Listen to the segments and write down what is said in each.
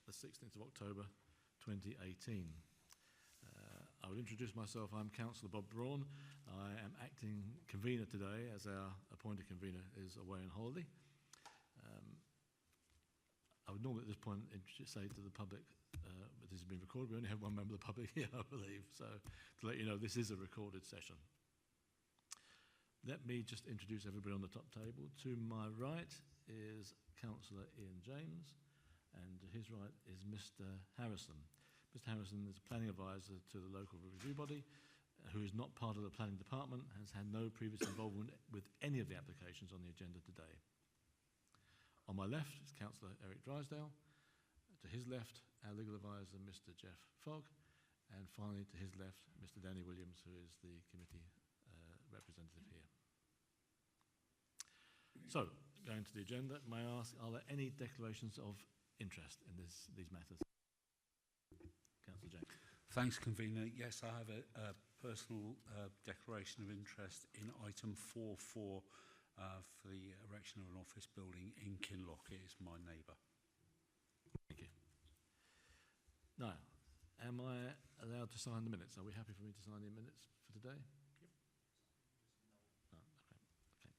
the 16th of October 2018. I will introduce myself. I'm Councillor Bob Braun. I am acting convener today as our appointed convener is away on holiday. I would normally at this point say to the public, but this has been recorded, we only have one member of the public here, I believe, so to let you know this is a recorded session. Let me just introduce everybody on the top table. To my right is Councillor Ian James, and to his right is Mr Harrison. Mr Harrison is a planning advisor to the local review body, who is not part of the planning department, has had no previous involvement with any of the applications on the agenda today. On my left is Councillor Eric Drysdale. To his left, our legal advisor, Mr Jeff Fogg. And finally, to his left, Mr Danny Williams, who is the committee representative here. So, going to the agenda, may I ask, are there any declarations of interest in these matters? Councillor James. Thanks, convener. Yes, I have a personal declaration of interest in item 4.4 for the erection of an office building in Kinloch. It is my neighbour. Thank you. Now, am I allowed to sign the minutes? Are we happy for me to sign the minutes for today? Yep. Oh, okay.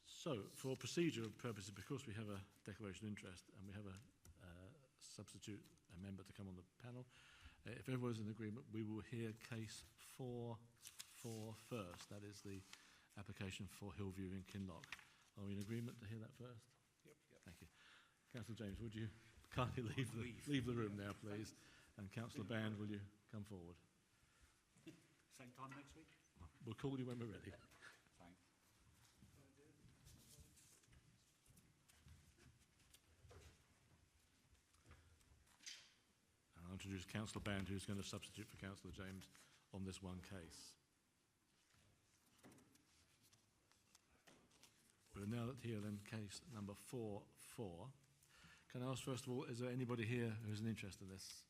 So, for procedural purposes, because we have a declaration of interest and we have a substitute, a member to come on the panel, if everyone's in agreement, we will hear case 4.4 first. That is the application for Hillview in Kinloch. Are we in agreement to hear that first? Yep. Thank you. Councillor James, would you kindly leave the room now, please? And Councillor Band, will you come forward? Same time next week? We'll call you when we're ready. Thanks. And I'll introduce Councillor Band, who's going to substitute for Councillor James on this one case. We're now here then case number 4.4. Can I ask first of all, is there anybody here who's an interest in this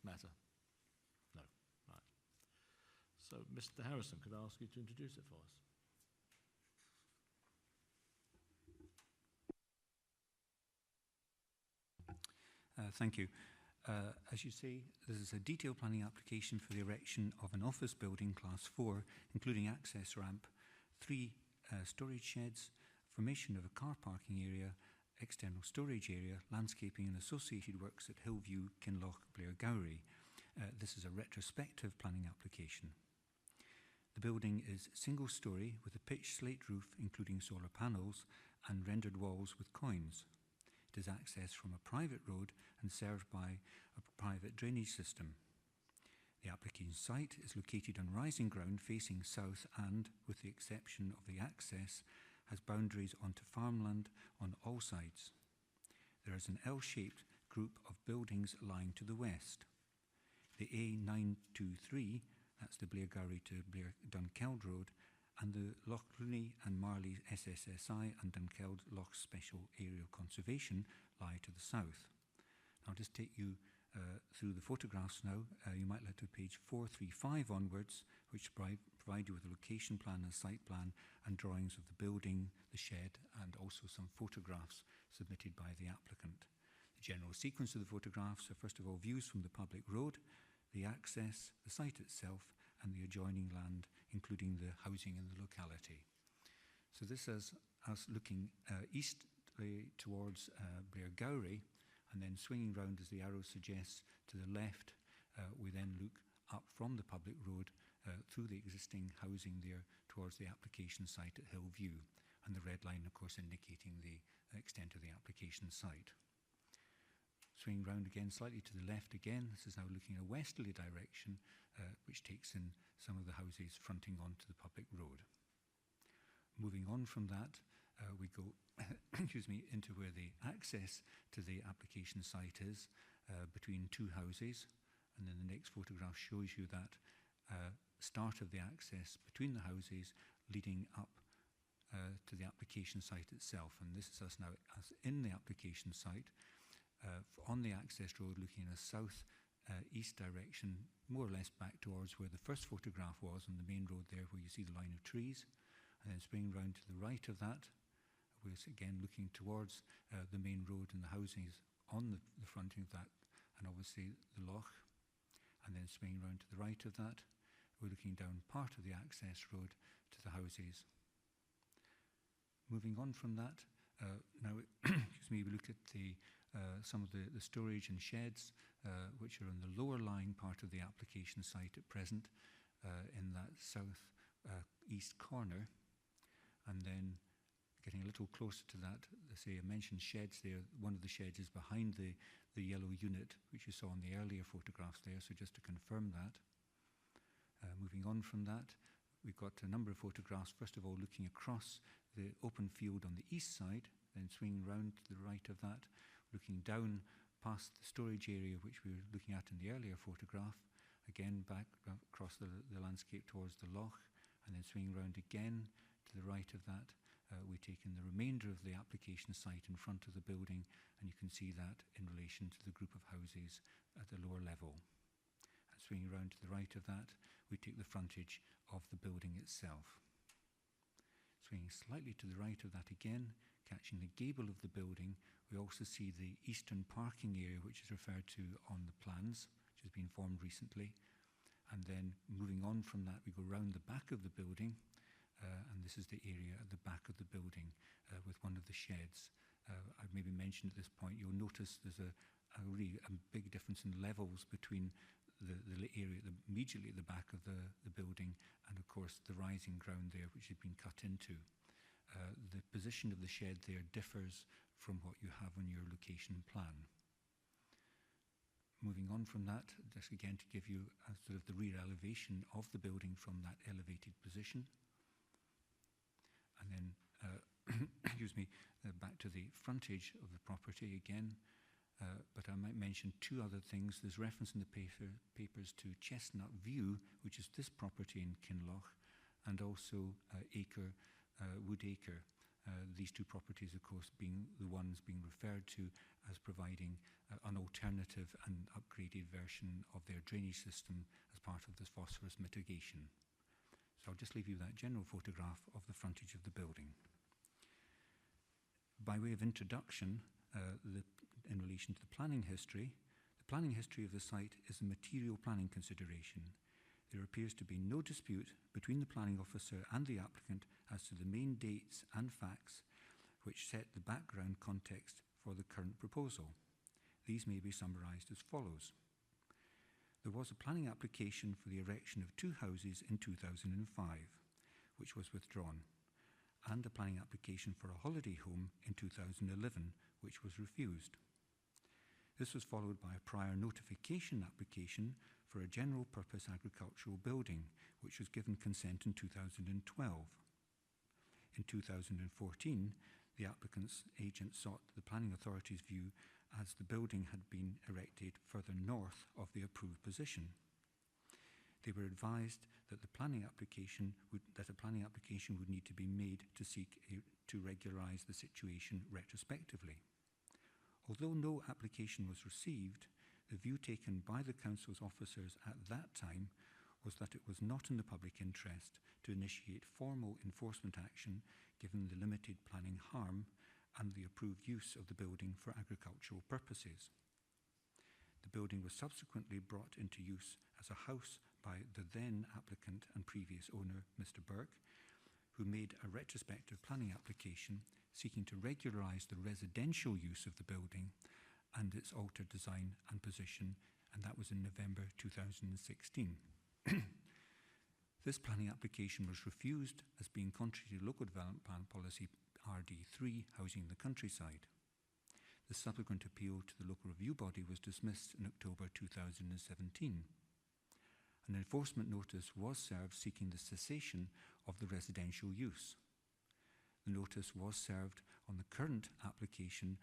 matter? No. Right. So, Mr Harrison, could I ask you to introduce it for us? Thank you. As you say, this is a detailed planning application for the erection of an office building class 4, including access ramp, 3 storage sheds, formation of a car parking area, external storage area, landscaping and associated works at Hillview, Kinloch, Blairgowrie. This is a retrospective planning application. The building is single storey with a pitched slate roof including solar panels and rendered walls with coins. It is accessed from a private road and served by a private drainage system. The application site is located on rising ground facing south and, with the exception of the access, has boundaries onto farmland on all sides. There is an L-shaped group of buildings lying to the west. The A923, that's the Blairgowrie to Dunkeld Road, and the Lochran and Marley SSSI and Dunkeld Loch Special Aerial Conservation lie to the south. I'll just take you through the photographs now. You might look to page 435 onwards, which provide you with a location plan, a site plan, and drawings of the building, the shed, and also some photographs submitted by the applicant. The general sequence of the photographs are first of all views from the public road, the access, the site itself, and the adjoining land, including the housing in the locality. So this is us looking east towards Blairgowrie, and then swinging round as the arrow suggests to the left, we then look up from the public road through the existing housing there towards the application site at Hillview, and the red line of course indicating the extent of the application site. Swinging round again slightly to the left again, this is now looking in a westerly direction which takes in some of the houses fronting onto the public road. Moving on from that, we go into where the access to the application site is between 2 houses, and then the next photograph shows you that start of the access between the houses leading up to the application site itself. And this is us now as in the application site on the access road looking in a south east direction, more or less back towards where the first photograph was on the main road there where you see the line of trees, and then swinging round to the right of that, we're again looking towards the main road and the houses on the fronting of that, and obviously the loch, and then swinging round to the right of that, we're looking down part of the access road to the houses. Moving on from that, now, excuse me, we look at some of the storage and sheds, which are on the lower lying part of the application site at present, in that south east corner, and then getting a little closer to that, I mentioned sheds there. One of the sheds is behind the yellow unit, which you saw in the earlier photographs there, so just to confirm that. Moving on from that, we've got a number of photographs, first of all looking across the open field on the east side, then swinging round to the right of that, looking down past the storage area which we were looking at in the earlier photograph, again back across the landscape towards the loch, and then swinging round again to the right of that. We've taken the remainder of the application site in front of the building, and you can see that in relation to the group of houses at the lower level. And swinging round to the right of that, we take the frontage of the building itself. Swinging slightly to the right of that again, catching the gable of the building, we also see the eastern parking area, which is referred to on the plans, which has been formed recently. And then moving on from that, we go round the back of the building, and this is the area at the back of the building with one of the sheds. I've maybe mentioned at this point, you'll notice there's a really big difference in levels between the area immediately at the back of the building and, of course, the rising ground there, which has been cut into. The position of the shed there differs from what you have on your location plan. Moving on from that, just again to give you a sort of the rear elevation of the building from that elevated position. And then, excuse me, back to the frontage of the property again. But I might mention two other things. There's reference in the papers to Chestnut View, which is this property in Kinloch, and also Wood Acre. These two properties, of course, being the ones being referred to as providing an alternative and upgraded version of their drainage system as part of this phosphorus mitigation. So I'll just leave you that general photograph of the frontage of the building. By way of introduction, in relation to the planning history of the site is a material planning consideration. There appears to be no dispute between the planning officer and the applicant as to the main dates and facts which set the background context for the current proposal. These may be summarised as follows. There was a planning application for the erection of 2 houses in 2005, which was withdrawn, and a planning application for a holiday home in 2011, which was refused. This was followed by a prior notification application for a general purpose agricultural building, which was given consent in 2012. In 2014, the applicant's agent sought the planning authority's view as the building had been erected further north of the approved position. They were advised that a planning application would need to be made to seek to regularise the situation retrospectively. Although no application was received, the view taken by the council's officers at that time was that it was not in the public interest to initiate formal enforcement action given the limited planning harm and the approved use of the building for agricultural purposes. The building was subsequently brought into use as a house by the then applicant and previous owner, Mr. Burke, who made a retrospective planning application seeking to regularise the residential use of the building and its altered design and position, and that was in November 2016. This planning application was refused as being contrary to Local Development Plan Policy RD3, Housing the Countryside. The subsequent appeal to the local review body was dismissed in October 2017. An enforcement notice was served seeking the cessation of the residential use. The notice was served on the current application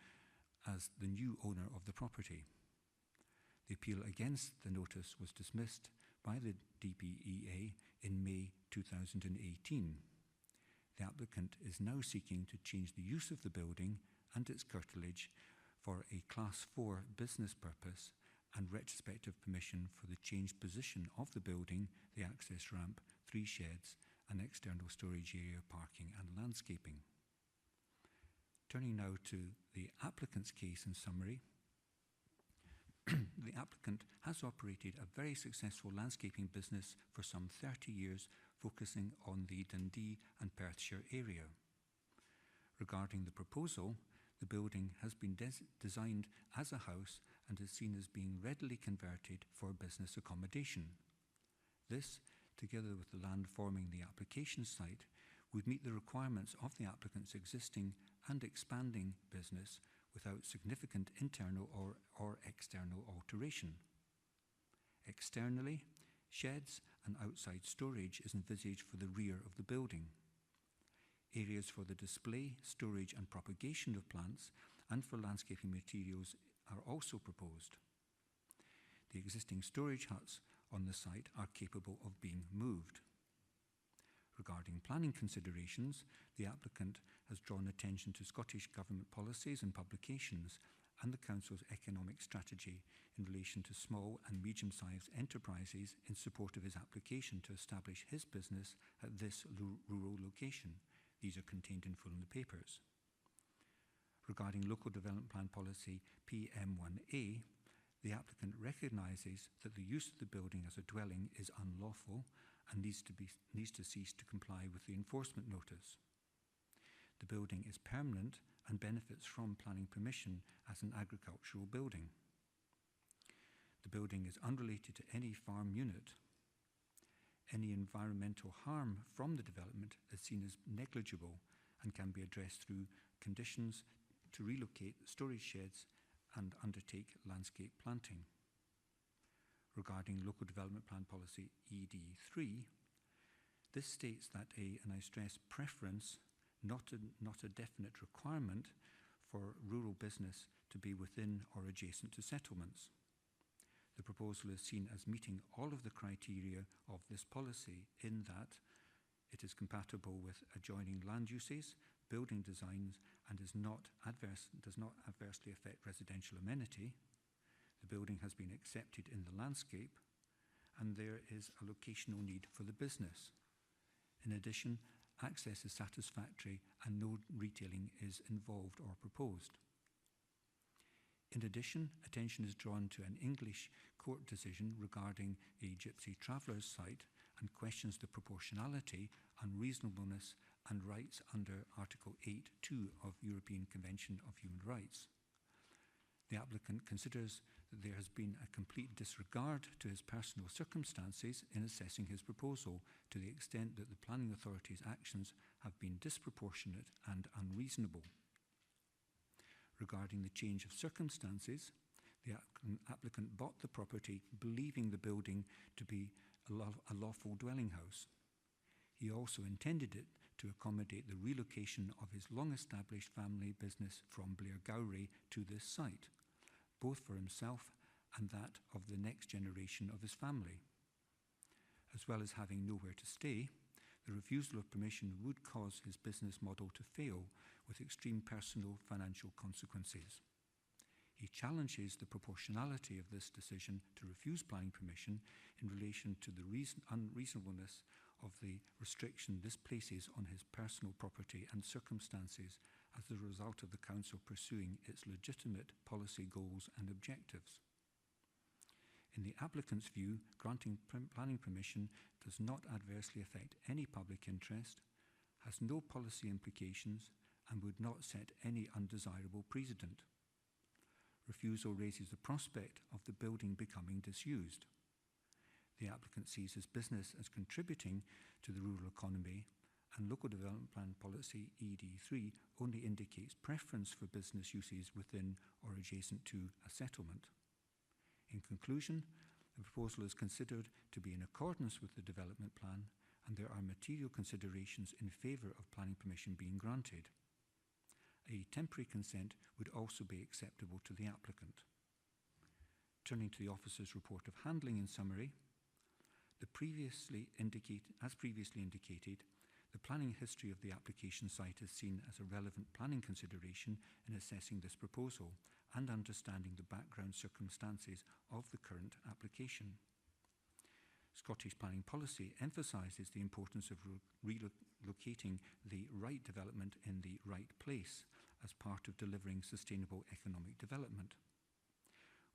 as the new owner of the property. The appeal against the notice was dismissed by the DPEA in May 2018. The applicant is now seeking to change the use of the building and its curtilage for a Class 4 business purpose and retrospective permission for the changed position of the building, the access ramp, 3 sheds, and external storage area, parking and landscaping. Turning now to the applicant's case in summary, the applicant has operated a very successful landscaping business for some 30 years, focusing on the Dundee and Perthshire area. Regarding the proposal, the building has been designed as a house and is seen as being readily converted for business accommodation. This, together with the land forming the application site, would meet the requirements of the applicant's existing and expanding business without significant internal or external alteration. Externally, sheds and outside storage is envisaged for the rear of the building. Areas for the display, storage and propagation of plants and for landscaping materials are also proposed. The existing storage huts on the site are capable of being moved. Regarding planning considerations, the applicant has drawn attention to Scottish Government policies and publications and the Council's economic strategy in relation to small and medium-sized enterprises in support of his application to establish his business at this rural location. These are contained in full in the papers. Regarding Local Development Plan Policy PM1A, the applicant recognises that the use of the building as a dwelling is unlawful and needs to cease to comply with the enforcement notice. The building is permanent and benefits from planning permission as an agricultural building. The building is unrelated to any farm unit. Any environmental harm from the development is seen as negligible and can be addressed through conditions to relocate storage sheds and undertake landscape planting. Regarding Local Development Plan Policy ED3, this states that and I stress preference, not a definite requirement for rural business to be within or adjacent to settlements. The proposal is seen as meeting all of the criteria of this policy in that it is compatible with adjoining land uses, building designs, and does not adversely affect residential amenity. The building has been accepted in the landscape, and there is a locational need for the business. In addition, access is satisfactory and no retailing is involved or proposed. In addition, attention is drawn to an English court decision regarding a Gypsy Travellers site and questions the proportionality, unreasonableness and rights under Article 8.2 of European Convention of Human Rights. The applicant considers that there has been a complete disregard to his personal circumstances in assessing his proposal to the extent that the planning authority's actions have been disproportionate and unreasonable. Regarding the change of circumstances, the applicant bought the property believing the building to be a lawful dwelling house. He also intended it to accommodate the relocation of his long-established family business from Blairgowrie to this site, both for himself and that of the next generation of his family. As well as having nowhere to stay, the refusal of permission would cause his business model to fail with extreme personal financial consequences. He challenges the proportionality of this decision to refuse planning permission in relation to the unreasonableness of the restriction this places on his personal property and circumstances as a result of the Council pursuing its legitimate policy goals and objectives. In the applicant's view, granting planning permission does not adversely affect any public interest, has no policy implications, and would not set any undesirable precedent. Refusal raises the prospect of the building becoming disused. The applicant sees his business as contributing to the rural economy, and Local Development Plan Policy ED3 only indicates preference for business uses within or adjacent to a settlement. In conclusion, the proposal is considered to be in accordance with the development plan, and there are material considerations in favour of planning permission being granted. A temporary consent would also be acceptable to the applicant. Turning to the officer's report of handling in summary, as previously indicated, the planning history of the application site is seen as a relevant planning consideration in assessing this proposal and understanding the background circumstances of the current application. Scottish planning policy emphasises the importance of relocating the right development in the right place as part of delivering sustainable economic development.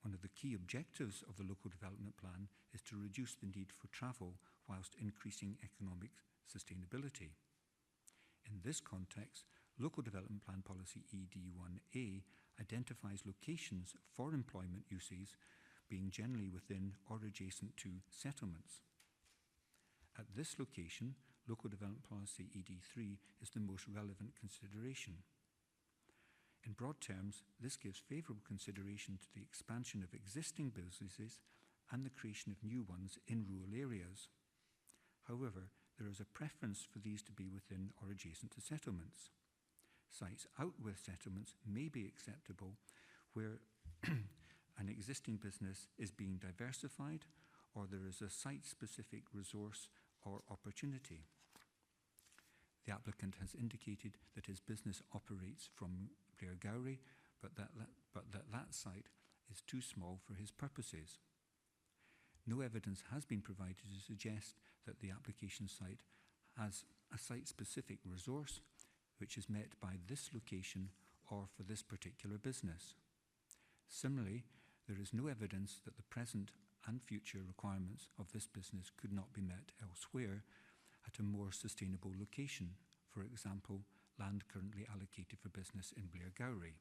One of the key objectives of the local development plan is to reduce the need for travel whilst increasing economic sustainability. In this context, Local Development Plan Policy ED1A identifies locations for employment uses being generally within or adjacent to settlements. At this location, Local Development Policy ED3 is the most relevant consideration. In broad terms, this gives favourable consideration to the expansion of existing businesses and the creation of new ones in rural areas. However, there is a preference for these to be within or adjacent to settlements. Sites out with settlements may be acceptable where an existing business is being diversified or there is a site-specific resource or opportunity. The applicant has indicated that his business operates from Blairgowrie, but that site is too small for his purposes. No evidence has been provided to suggest that the application site has a site-specific resource which is met by this location or for this particular business. Similarly, there is no evidence that the present and future requirements of this business could not be met elsewhere at a more sustainable location, for example, land currently allocated for business in Blairgowrie.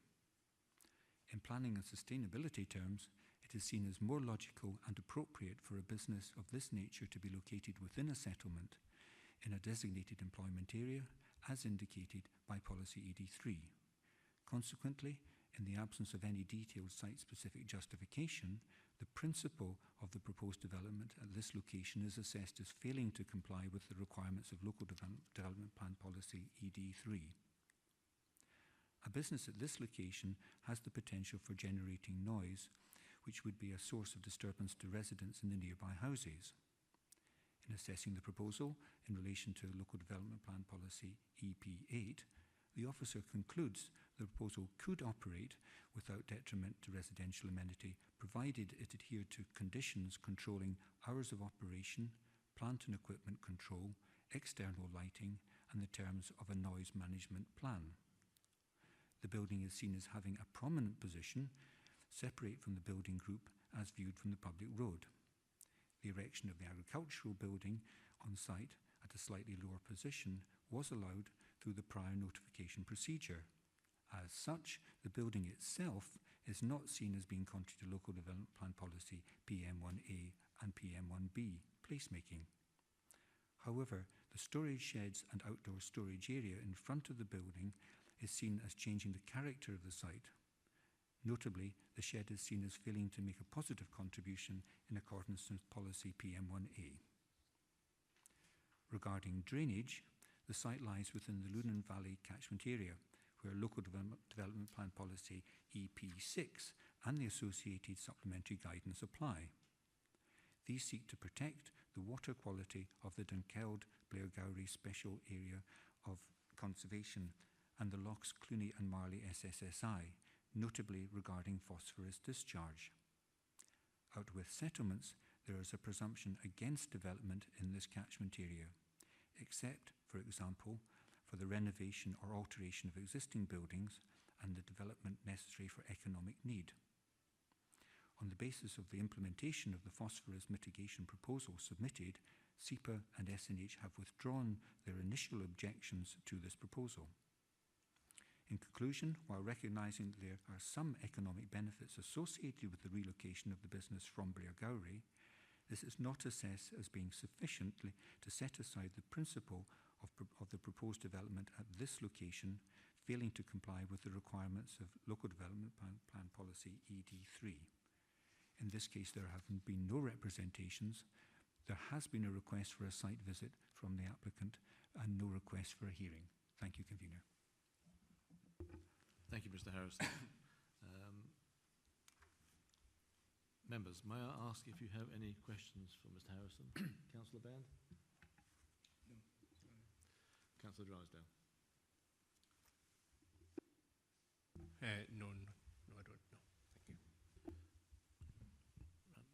In planning and sustainability terms, it is seen as more logical and appropriate for a business of this nature to be located within a settlement in a designated employment area, as indicated by Policy ED3. Consequently, in the absence of any detailed site-specific justification, the principle of the proposed development at this location is assessed as failing to comply with the requirements of Local Development Plan Policy ED3. A business at this location has the potential for generating noise, which would be a source of disturbance to residents in the nearby houses. In assessing the proposal in relation to Local Development Plan Policy EP8, the officer concludes the proposal could operate without detriment to residential amenity, provided it adhered to conditions controlling hours of operation, plant and equipment control, external lighting, and the terms of a noise management plan. The building is seen as having a prominent position, separate from the building group as viewed from the public road. The erection of the agricultural building on site at a slightly lower position was allowed through the prior notification procedure. As such, the building itself is not seen as being contrary to Local Development Plan Policy PM1A and PM1B placemaking. However, the storage sheds and outdoor storage area in front of the building is seen as changing the character of the site. Notably, the shed is seen as failing to make a positive contribution in accordance with Policy PM1A. Regarding drainage, the site lies within the Lunan Valley catchment area, where Local Development Plan Policy EP6 and the associated supplementary guidance apply. These seek to protect the water quality of the Dunkeld Blairgowrie Special Area of Conservation and the Lochs Cluny and Marley SSSI, notably regarding phosphorus discharge. Out with settlements, there is a presumption against development in this catchment area, except, for example, for the renovation or alteration of existing buildings and the development necessary for economic need. On the basis of the implementation of the phosphorus mitigation proposal submitted, SEPA and SNH have withdrawn their initial objections to this proposal. In conclusion, while recognising that there are some economic benefits associated with the relocation of the business from Blairgowrie, this is not assessed as being sufficient to set aside the principle of the proposed development at this location, failing to comply with the requirements of Local Development Plan Policy ED3. In this case, there have been no representations. There has been a request for a site visit from the applicant and no request for a hearing. Thank you, Convener. Thank you, Mr. Harrison. Members, may I ask if you have any questions for Mr. Harrison? Councillor Band? No. Councillor Drysdale? No, I don't. No, thank you.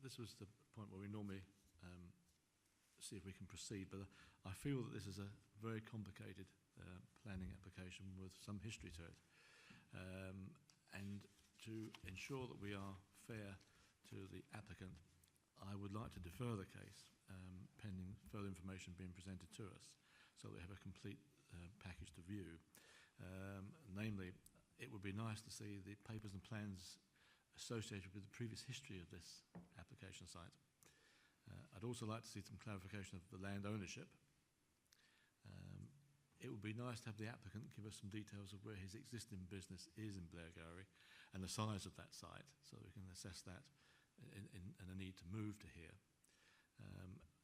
This was the point where we normally see if we can proceed, but I feel that this is a very complicated planning application with some history to it. And to ensure that we are fair to to the applicant, I would like to defer the case pending further information being presented to us, so that we have a complete package to view. Namely, it would be nice to see the papers and plans associated with the previous history of this application site. I'd also like to see some clarification of the land ownership. It would be nice to have the applicant give us some details of where his existing business is in Blairgowrie and the size of that site, so that we can assess that and a need to move to here.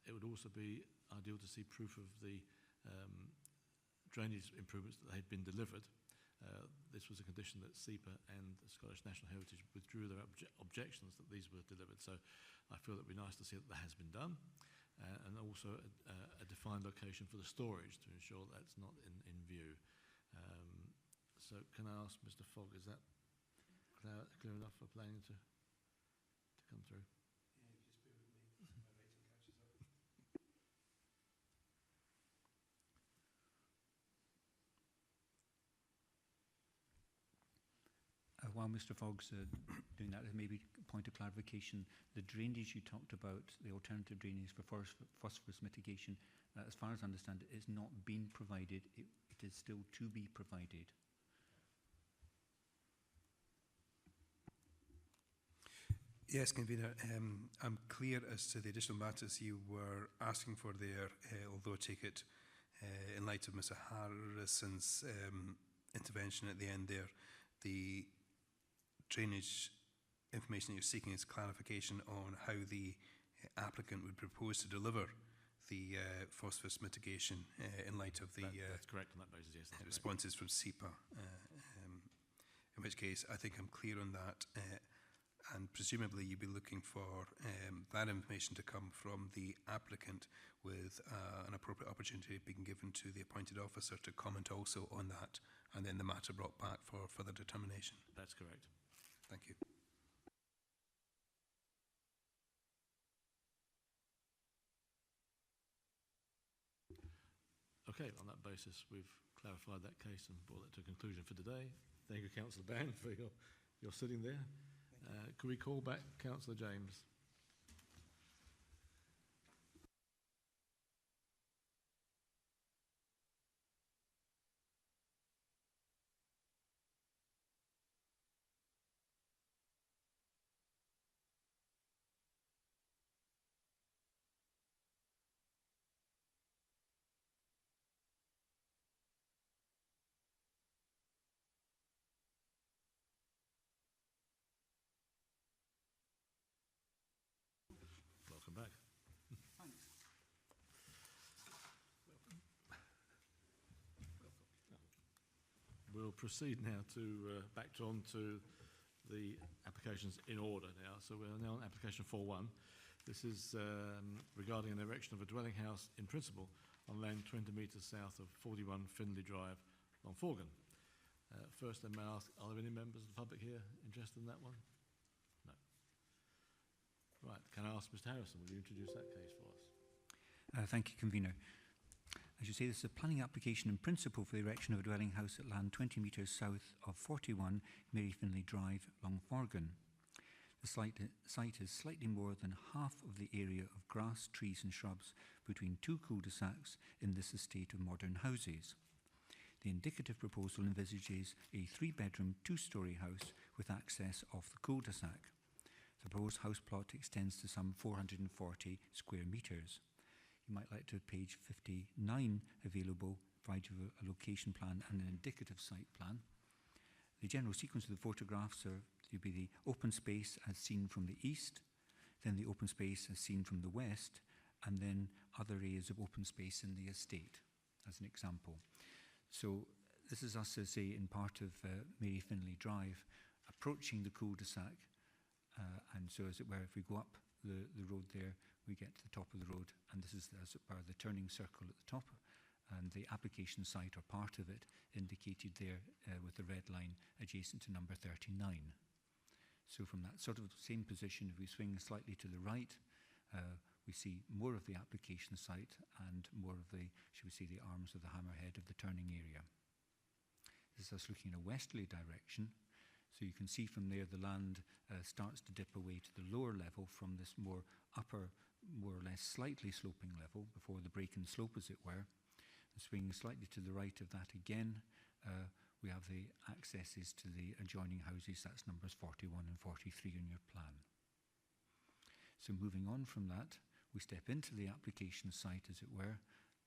It would also be ideal to see proof of the drainage improvements that had been delivered. This was a condition that SEPA and the Scottish National Heritage withdrew their objections that these were delivered. So I feel that it would be nice to see that that has been done, and also a defined location for the storage to ensure that's not in view. So can I ask Mr. Fogg, is that clear enough for planning to come through? Yeah, just bear with me. My writing catches up. While Mr. Fogg's doing that, maybe a point of clarification. The drainage you talked about, the alternative drainage for phosphorus mitigation, as far as I understand it, is not being provided. It is still to be provided. Yes, Convener. I'm clear as to the additional matters you were asking for there, although I take it in light of Mr. Harrison's intervention at the end there, the drainage information that you're seeking is clarification on how the applicant would propose to deliver the phosphorus mitigation in light of the that's correct on that basis, yes. responses from SEPA. In which case, I think I'm clear on that. And presumably you'd be looking for that information to come from the applicant with an appropriate opportunity being given to the appointed officer to comment also on that, and then the matter brought back for further determination. That's correct. Thank you. Okay, on that basis, we've clarified that case and brought it to a conclusion for today. Thank you, Councillor Bann, for your sitting there. Could we call back Councillor James? Welcome back. Thanks. We'll proceed now to back on to the applications in order now. So we're now on application 4.1. This is regarding an erection of a dwelling house in principle on land 20 metres south of 41 Findlay Drive, Longforgan. First, I may ask, are there any members of the public here interested in that one? No. Right, can I ask Mr. Harrison, will you introduce that case for us? Thank you, Convener. As you say, this is a planning application in principle for the erection of a dwelling house at land 20 metres south of 41 Mary Findlay Drive, Longforgan. The site is slightly more than half of the area of grass, trees and shrubs between two cul-de-sacs in this estate of modern houses. The indicative proposal envisages a 3-bedroom, 2-storey house with access off the cul-de-sac. The proposed house plot extends to some 440 square metres. You might like to have page 59 available, provide you a location plan and an indicative site plan. The general sequence of the photographs are to be the open space as seen from the east, then the open space as seen from the west, and then other areas of open space in the estate, as an example. So this is us, as say, in part of Mary Findlay Drive, approaching the cul-de-sac, and so as it were, if we go up the road there, we get to the top of the road, and this is, as it were, the turning circle at the top, and the application site, or part of it, indicated there with the red line adjacent to number 39. So from that sort of same position, if we swing slightly to the right, we see more of the application site and more of the, should we say, the arms of the hammerhead of the turning area. This is us looking in a westerly direction. So you can see from there the land starts to dip away to the lower level from this more upper, more or less slightly sloping level before the break in slope, as it were. And swinging slightly to the right of that again, we have the accesses to the adjoining houses. That's numbers 41 and 43 in your plan. So moving on from that, we step into the application site, as it were,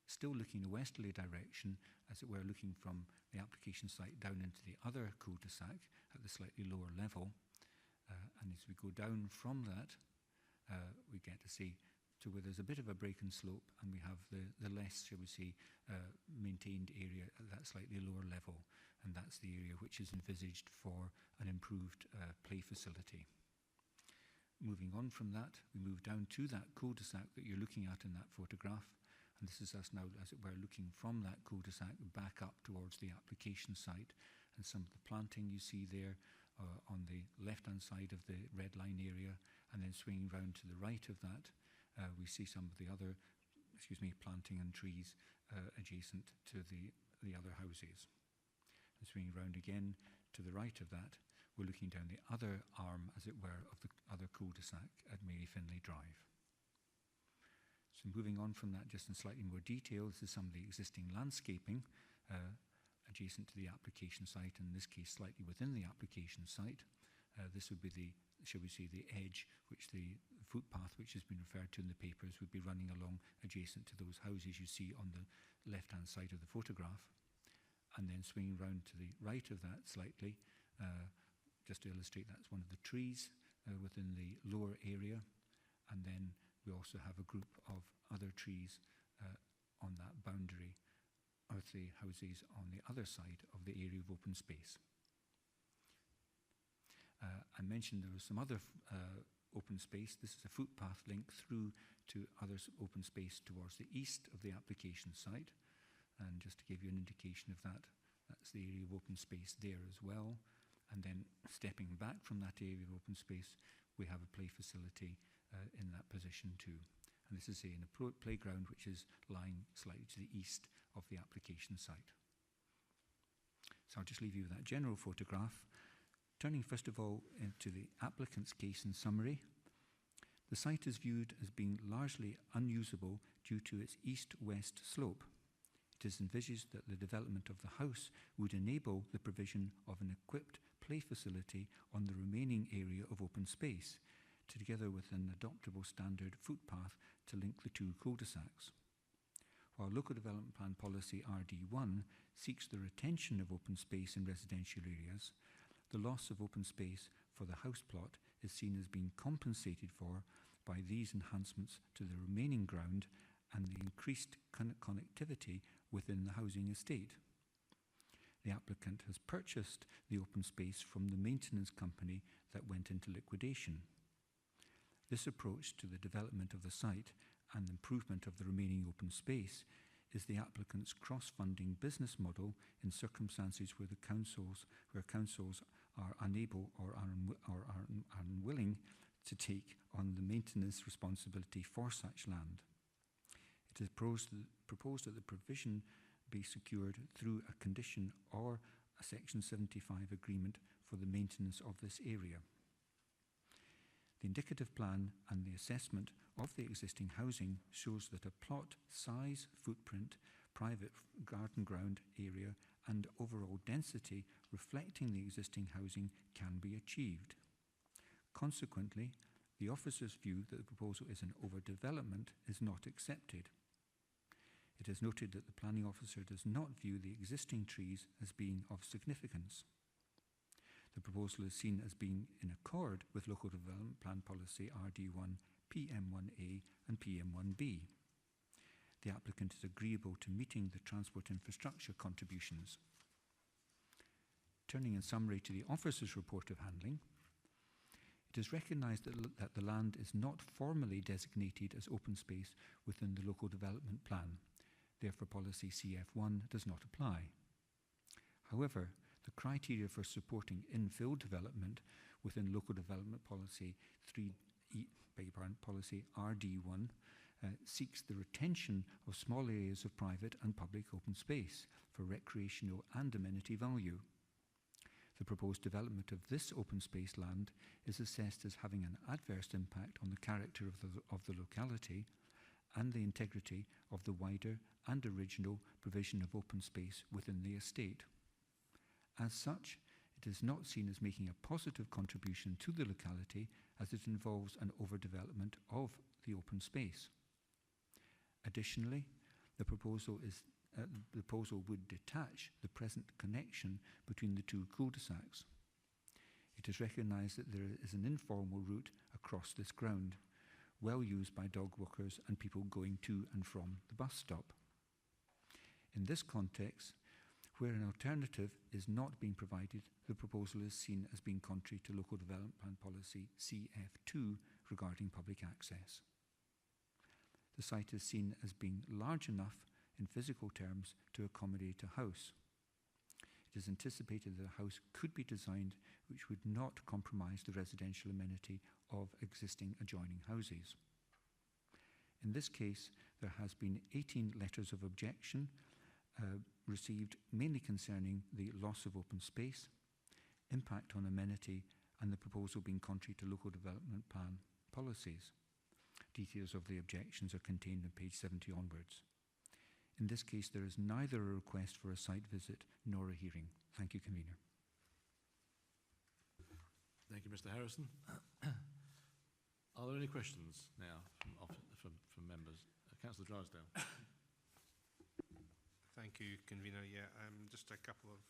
still looking in a westerly direction, as it were, looking from the application site down into the other cul-de-sac at the slightly lower level. And as we go down from that, we get to see to where there's a bit of a break and slope, and we have the less, shall we say, maintained area at that slightly lower level. And that's the area which is envisaged for an improved play facility. Moving on from that, we move down to that cul-de-sac that you're looking at in that photograph. And this is us now, as it were, looking from that cul-de-sac back up towards the application site. And some of the planting you see there on the left-hand side of the red line area, and then swinging round to the right of that, we see some of the other, planting and trees adjacent to the other houses. And swinging round again to the right of that, we're looking down the other arm, as it were, of the other cul-de-sac at Mary Findlay Drive. So moving on from that, just in slightly more detail, this is some of the existing landscaping adjacent to the application site, in this case slightly within the application site. This would be the, shall we say, the edge, which the footpath, which has been referred to in the papers, would be running along adjacent to those houses you see on the left-hand side of the photograph. And then swinging round to the right of that slightly, just to illustrate, that's one of the trees within the lower area. And then we also have a group of other trees on that boundary of the houses on the other side of the area of open space. I mentioned there was some other open space. This is a footpath link through to other open space towards the east of the application site. And just to give you an indication of that, that's the area of open space there as well. And then stepping back from that area of open space, we have a play facility in that position too. And this is an playground which is lying slightly to the east of the application site. So I'll just leave you with that general photograph. Turning first of all into the applicant's case in summary, the site is viewed as being largely unusable due to its east-west slope. It is envisaged that the development of the house would enable the provision of an equipped play facility on the remaining area of open space, together with an adoptable standard footpath to link the two cul-de-sacs. While Local Development Plan Policy RD1 seeks the retention of open space in residential areas, the loss of open space for the house plot is seen as being compensated for by these enhancements to the remaining ground and the increased connectivity within the housing estate. The applicant has purchased the open space from the maintenance company that went into liquidation. This approach to the development of the site and improvement of the remaining open space is the applicant's cross-funding business model in circumstances where councils are unable or are unwilling to take on the maintenance responsibility for such land. It is proposed that the provision be secured through a condition or a Section 75 agreement for the maintenance of this area. The indicative plan and the assessment of the existing housing shows that a plot size, footprint, private garden ground area and overall density reflecting the existing housing can be achieved. Consequently, the officer's view that the proposal is an overdevelopment is not accepted. It is noted that the planning officer does not view the existing trees as being of significance. The proposal is seen as being in accord with Local Development Plan Policy RD1, PM1A and PM1B. The applicant is agreeable to meeting the transport infrastructure contributions. Turning in summary to the officer's report of handling, it is recognised that the land is not formally designated as open space within the Local Development Plan. Therefore, policy CF1 does not apply. However, the criteria for supporting infill development within Local Development Policy Policy RD1 seeks the retention of small areas of private and public open space for recreational and amenity value. the proposed development of this open space land is assessed as having an adverse impact on the character of the locality and the integrity of the wider and original provision of open space within the estate. As such, it is not seen as making a positive contribution to the locality as it involves an overdevelopment of the open space. Additionally, the proposal would detach the present connection between the two cul-de-sacs. It is recognised that there is an informal route across this ground, well used by dog walkers and people going to and from the bus stop. In this context, where an alternative is not being provided, the proposal is seen as being contrary to Local Development Plan Policy CF2 regarding public access. The site is seen as being large enough in physical terms to accommodate a house. It is anticipated that a house could be designed which would not compromise the residential amenity of existing adjoining houses. In this case, there has been 18 letters of objection received, mainly concerning the loss of open space, impact on amenity, and the proposal being contrary to Local Development Plan policies. Details of the objections are contained on page 70 onwards. In this case, there is neither a request for a site visit nor a hearing. Thank you, Convener. Thank you, Mr. Harrison. Are there any questions now from members? Councillor Drysdale. Thank you, Convener. Yeah, just a couple of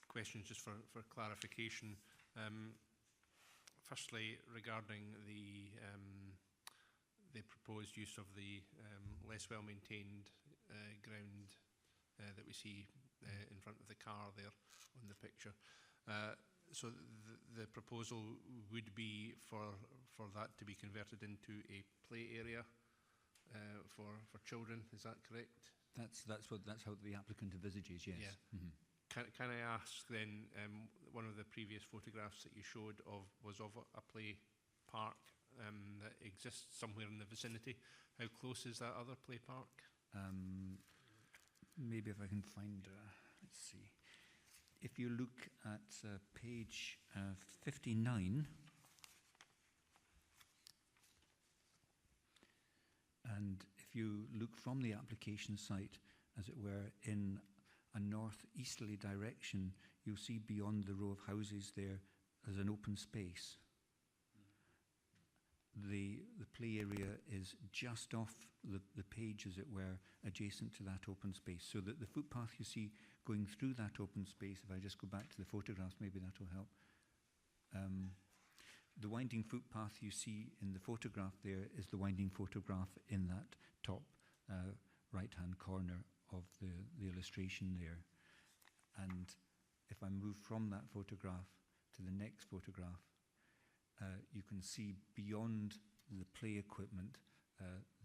questions just for clarification. Firstly, regarding the proposed use of the less well-maintained ground that we see in front of the car there on the picture. So the proposal would be for that to be converted into a play area for children. Is that correct? That's how the applicant envisages, yes. Yeah. Mm-hmm. Can I ask then, one of the previous photographs that you showed was of a play park that exists somewhere in the vicinity. How close is that other play park? Maybe if I can find, let's see. If you look at page 59, and if you look from the application site, as it were, in a northeasterly direction, you'll see beyond the row of houses there as an open space. The play area is just off the page, as it were, adjacent to that open space. So that the footpath you see going through that open space, if I just go back to the photographs, maybe that will help. The winding footpath you see in the photograph there is the winding photograph in that top right-hand corner of the illustration there. And if I move from that photograph to the next photograph, you can see beyond the play equipment,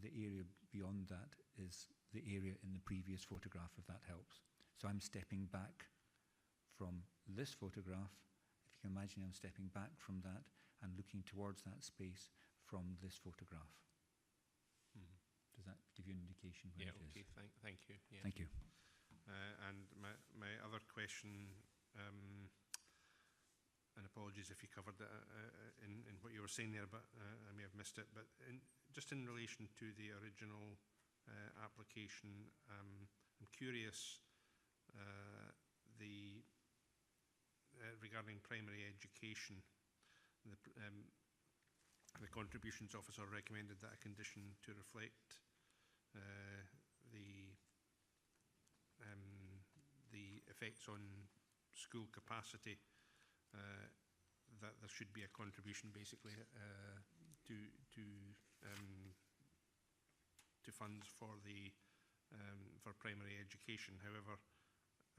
the area beyond that is the area in the previous photograph, if that helps. So I'm stepping back from this photograph. If you can imagine, I'm stepping back from that and looking towards that space from this photograph. Mm-hmm. Does that give you an indication where it is? Okay, thank you. Yeah. Thank you. And my other question, and apologies if you covered that in what you were saying there, but I may have missed it, but just in relation to the original application, I'm curious regarding primary education. The contributions officer recommended that a condition to reflect the effects on school capacity, that there should be a contribution basically to funds for primary education. However,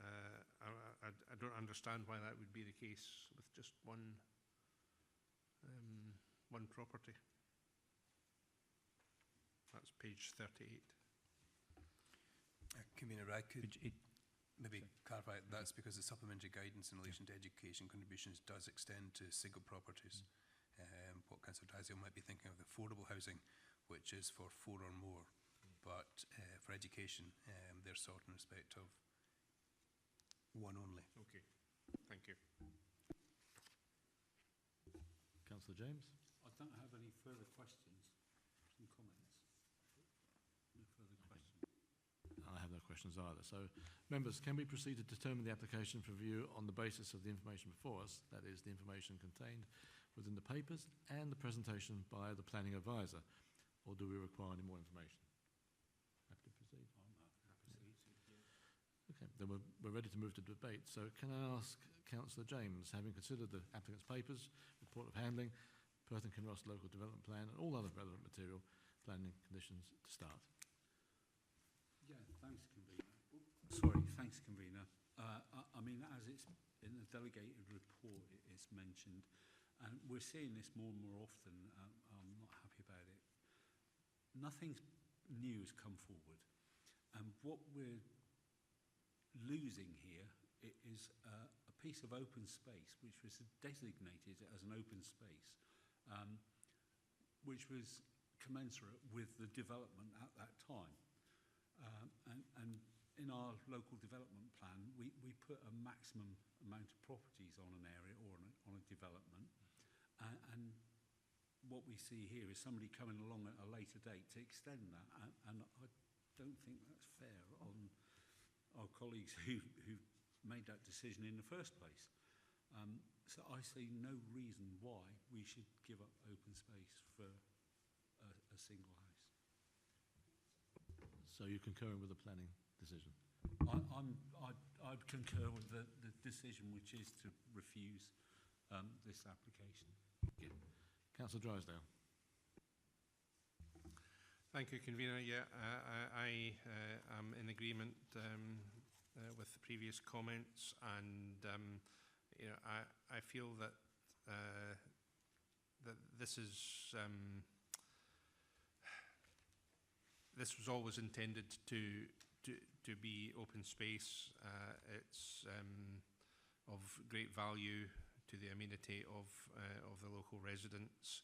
I don't understand why that would be the case with just one property. That's page 38. Convener, I could maybe Sorry. clarify that's because the supplementary guidance in relation to education contributions does extend to single properties. What Councillor Drysdale might be thinking of the affordable housing, which is for 4 or more, but for education, they're sought in respect of one only. Okay. Thank you. Councillor James? I don't have any further questions and comments. No further questions. I have no questions either. So, members, can we proceed to determine the application for review on the basis of the information before us, that is, the information contained within the papers and the presentation by the planning advisor, or do we require any more information? Happy to proceed? I'm happy to. Yeah. Okay, then we're ready to move to debate. So can I ask Councillor James, having considered the applicant's papers, report of handling, Perth Kinross local development plan and all other relevant material, planning conditions to start? Yeah, thanks, convener. Sorry, thanks, convener. I mean, as it's in the delegated report, it's mentioned, and we're seeing this more and more often. I'm not happy about it. Nothing new has come forward, and what we're losing here is a piece of open space which was designated as an open space, which was commensurate with the development at that time. And in our local development plan, we put a maximum amount of properties on an area or on a development. And what we see here is somebody coming along at a later date to extend that. And I don't think that's fair on our colleagues who made that decision in the first place. So I see no reason why we should give up open space for a single house. So you concur with the planning decision? I'd concur with the decision, which is to refuse this application. Yeah. Councillor Drysdale. Thank you, convener. Yeah, I am in agreement with the previous comments, and you know, I feel that that this is this was always intended to be open space. It's of great value to the amenity of the local residents.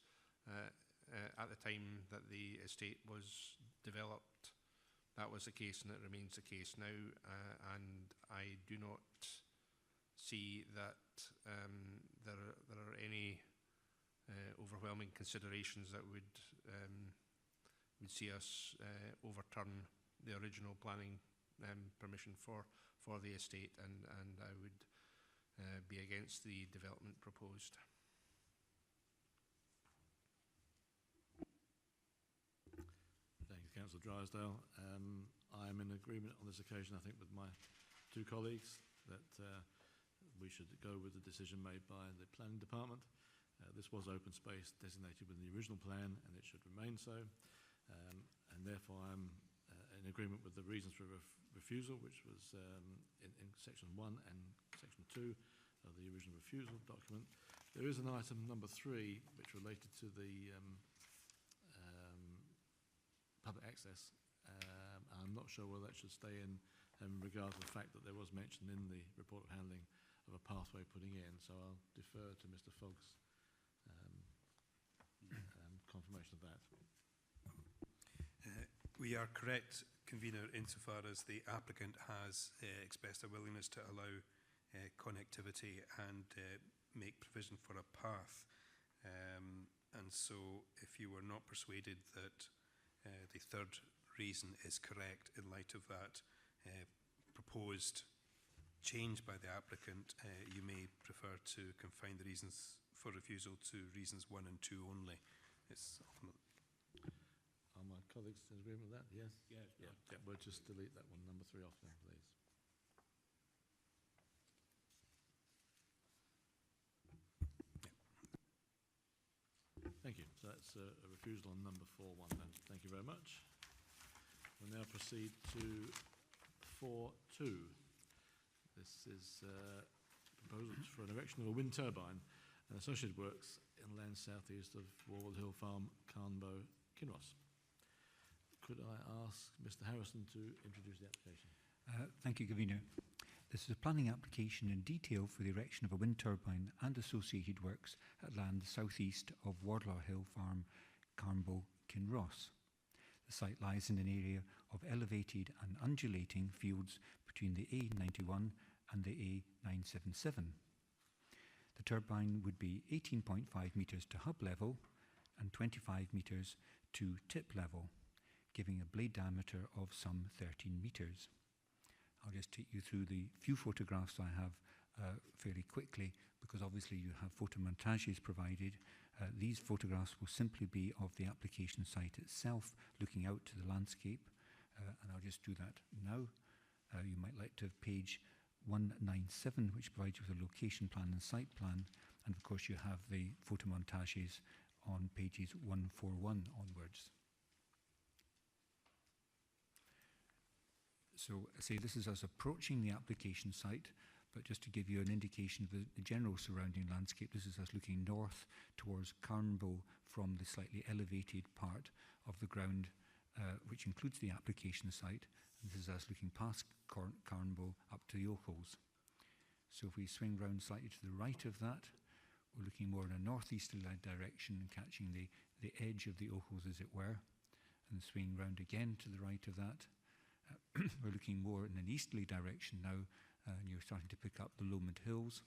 At the time that the estate was developed, that was the case, and it remains the case now. And I do not see that there are any overwhelming considerations that would see us overturn the original planning permission for the estate, and I would be against the development proposed. Thank you, Councillor Drysdale. I am in agreement on this occasion, I think, with my two colleagues that we should go with the decision made by the planning department. This was open space designated within the original plan, and it should remain so. And therefore I'm in agreement with the reasons for refusal, which was in section 1 and section 2 of the original refusal document. There is an item number 3 which related to the public access. I'm not sure whether that should stay in regard to the fact that there was mention in the report of handling of a pathway putting in, so I'll defer to Mr. Fogg's confirmation of that. We are correct, convener, insofar as the applicant has expressed a willingness to allow connectivity and make provision for a path. And so if you were not persuaded that the third reason is correct in light of that proposed change by the applicant, you may prefer to confine the reasons for refusal to reasons 1 and 2 only. It's Are my colleagues in agreement with that? Yes? Yes. Yeah. We'll just delete that one, number 3 off then, please. Thank you. So that's a refusal on number 4.1 then. Thank you very much. We'll now proceed to 4.2. This is a proposal for an erection of a wind turbine and associated works in land southeast of Warlawhill Farm, Carnbo, Kinross. Could I ask Mr. Harrison to introduce the application? Thank you, Convener. This is a planning application in detail for the erection of a wind turbine and associated works at land southeast of Warlawhill Farm, Carnbo, Kinross. The site lies in an area of elevated and undulating fields between the A91 and the A977. The turbine would be 18.5 metres to hub level and 25 metres to tip level, giving a blade diameter of some 13 metres. I'll just take you through the few photographs I have fairly quickly, because obviously you have photomontages provided. These photographs will simply be of the application site itself, looking out to the landscape, and I'll just do that now. You might like to have page 197, which provides you with a location plan and site plan, and of course you have the photomontages on pages 141 onwards. So, say this is us approaching the application site, but just to give you an indication of the general surrounding landscape, this is us looking north towards Carnbo from the slightly elevated part of the ground, which includes the application site. And this is us looking past Carnbo up to the Ochils. So if we swing round slightly to the right of that, we're looking more in a northeasterly direction and catching the edge of the Ochils, as it were. And swing round again to the right of that. We're looking more in an easterly direction now, and you're starting to pick up the Lomond Hills.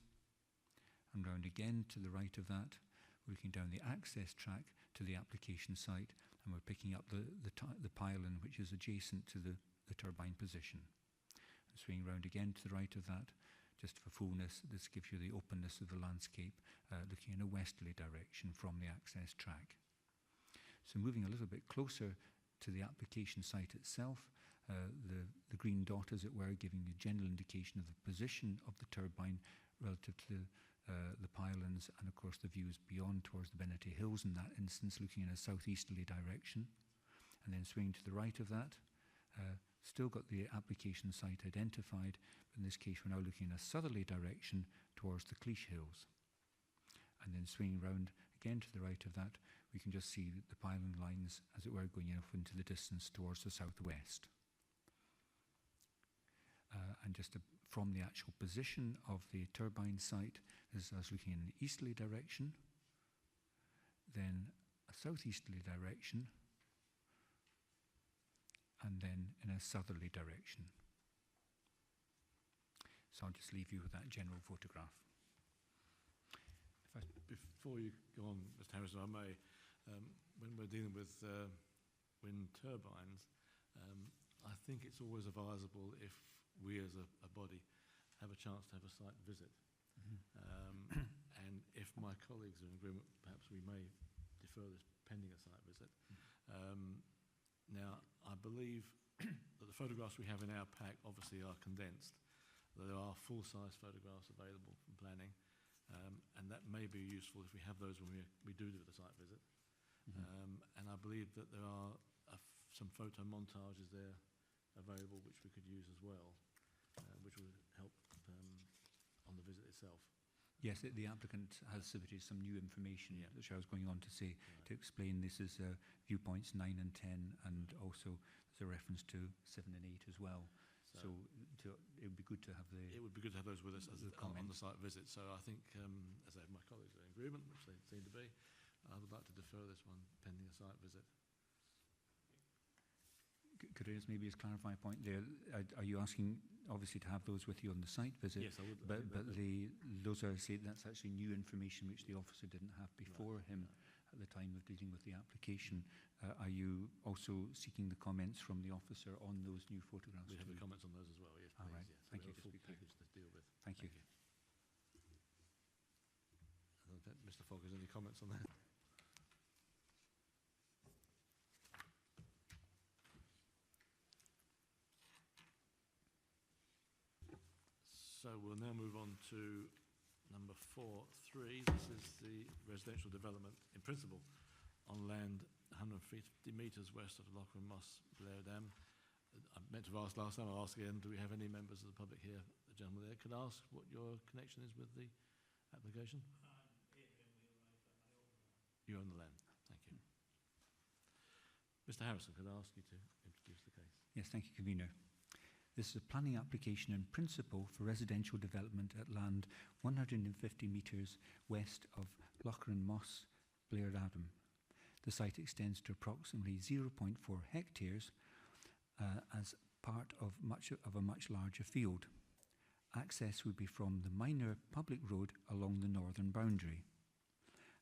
And round again to the right of that, we're looking down the access track to the application site, and we're picking up the pylon which is adjacent to the turbine position. And swinging round again to the right of that, just for fullness, this gives you the openness of the landscape, looking in a westerly direction from the access track. So moving a little bit closer to the application site itself, the green dot, as it were, giving a general indication of the position of the turbine relative to the pylons, and of course the views beyond towards the Benety Hills in that instance, looking in a southeasterly direction. And then swinging to the right of that, still got the application site identified, but in this case we're now looking in a southerly direction towards the Crieff Hills. And then swinging round again to the right of that, we can just see the pylon lines, as it were, going off into the distance towards the southwest. And just from the actual position of the turbine site, this is us looking in an easterly direction, then a southeasterly direction, and then in a southerly direction. So I'll just leave you with that general photograph. Before you go on, Mr. Harrison, I may, when we're dealing with wind turbines, I think it's always advisable if we as a body have a chance to have a site visit. Mm-hmm. And if my colleagues are in agreement, perhaps we may defer this pending a site visit. Mm-hmm. Now, I believe that the photographs we have in our pack obviously are condensed. There are full-size photographs available from planning, and that may be useful if we have those when we do the site visit. Mm-hmm. And I believe that there are some photo montages there available which we could use as well, which will help on the visit itself. Yes, the applicant has submitted some new information, yeah, which I was going on to say, right, to explain this is viewpoints 9 and 10, and also there's a reference to 7 and 8 as well. So it would be good to have the... It would be good to have those with us as on the site visit. So I think, as I have my colleagues are in agreement, which they seem to be, I would like to defer this one pending a site visit. Could I just maybe just clarify a point there? Are you asking, obviously, to have those with you on the site visit? Yes, I would. But those are, say, that's actually new information which the officer didn't have before him at the time of dealing with the application. Are you also seeking the comments from the officer on those new photographs? We have the comments on those as well, yes, please. All right, yes. Thank you. A full package to deal with. Thank you. Mr. Fogg, has any comments on that? So we'll now move on to number 4.3. This is the residential development in principle on land 150 metres west of Lochran Moss, Blairadam. I meant to have asked last time, I'll ask again, do we have any members of the public here? The gentleman there, could I ask what your connection is with the application? You own the land, thank you. Mr. Harrison, could I ask you to introduce the case? Yes, thank you, Convener. This is a planning application in principle for residential development at land 150 metres west of Lochran Moss, Blairadam. The site extends to approximately 0.4 hectares as part of a much larger field. access would be from the minor public road along the northern boundary.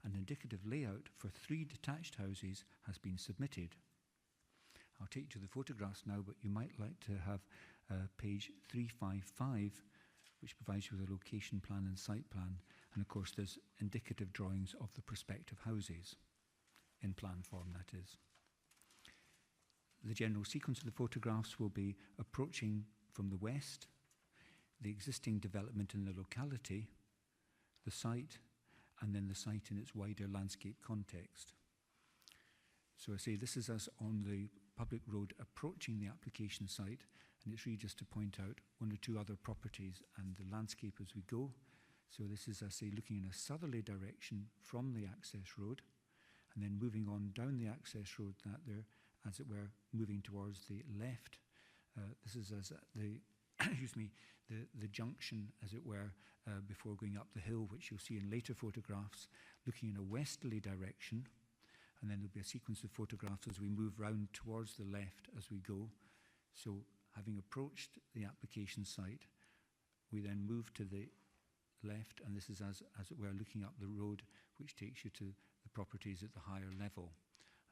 An indicative layout for 3 detached houses has been submitted. I'll take you to the photographs now, but you might like to have page 355, which provides you with a location plan and site plan. And of course, there's indicative drawings of the prospective houses, in plan form, that is. The general sequence of the photographs will be approaching from the west, the existing development in the locality, the site, and then the site in its wider landscape context. So I say this is us on the public road approaching the application site, and it's really just to point out 1 or 2 other properties and the landscape as we go. So this is, I say, looking in a southerly direction from the access road, and then moving on down the access road that there, as it were, moving towards the left. This is as at the, excuse me, the junction, as it were, before going up the hill, which you'll see in later photographs, looking in a westerly direction. And then there'll be a sequence of photographs as we move round towards the left as we go. So having approached the application site, we then move to the left, and this is as it were looking up the road, which takes you to the properties at the higher level.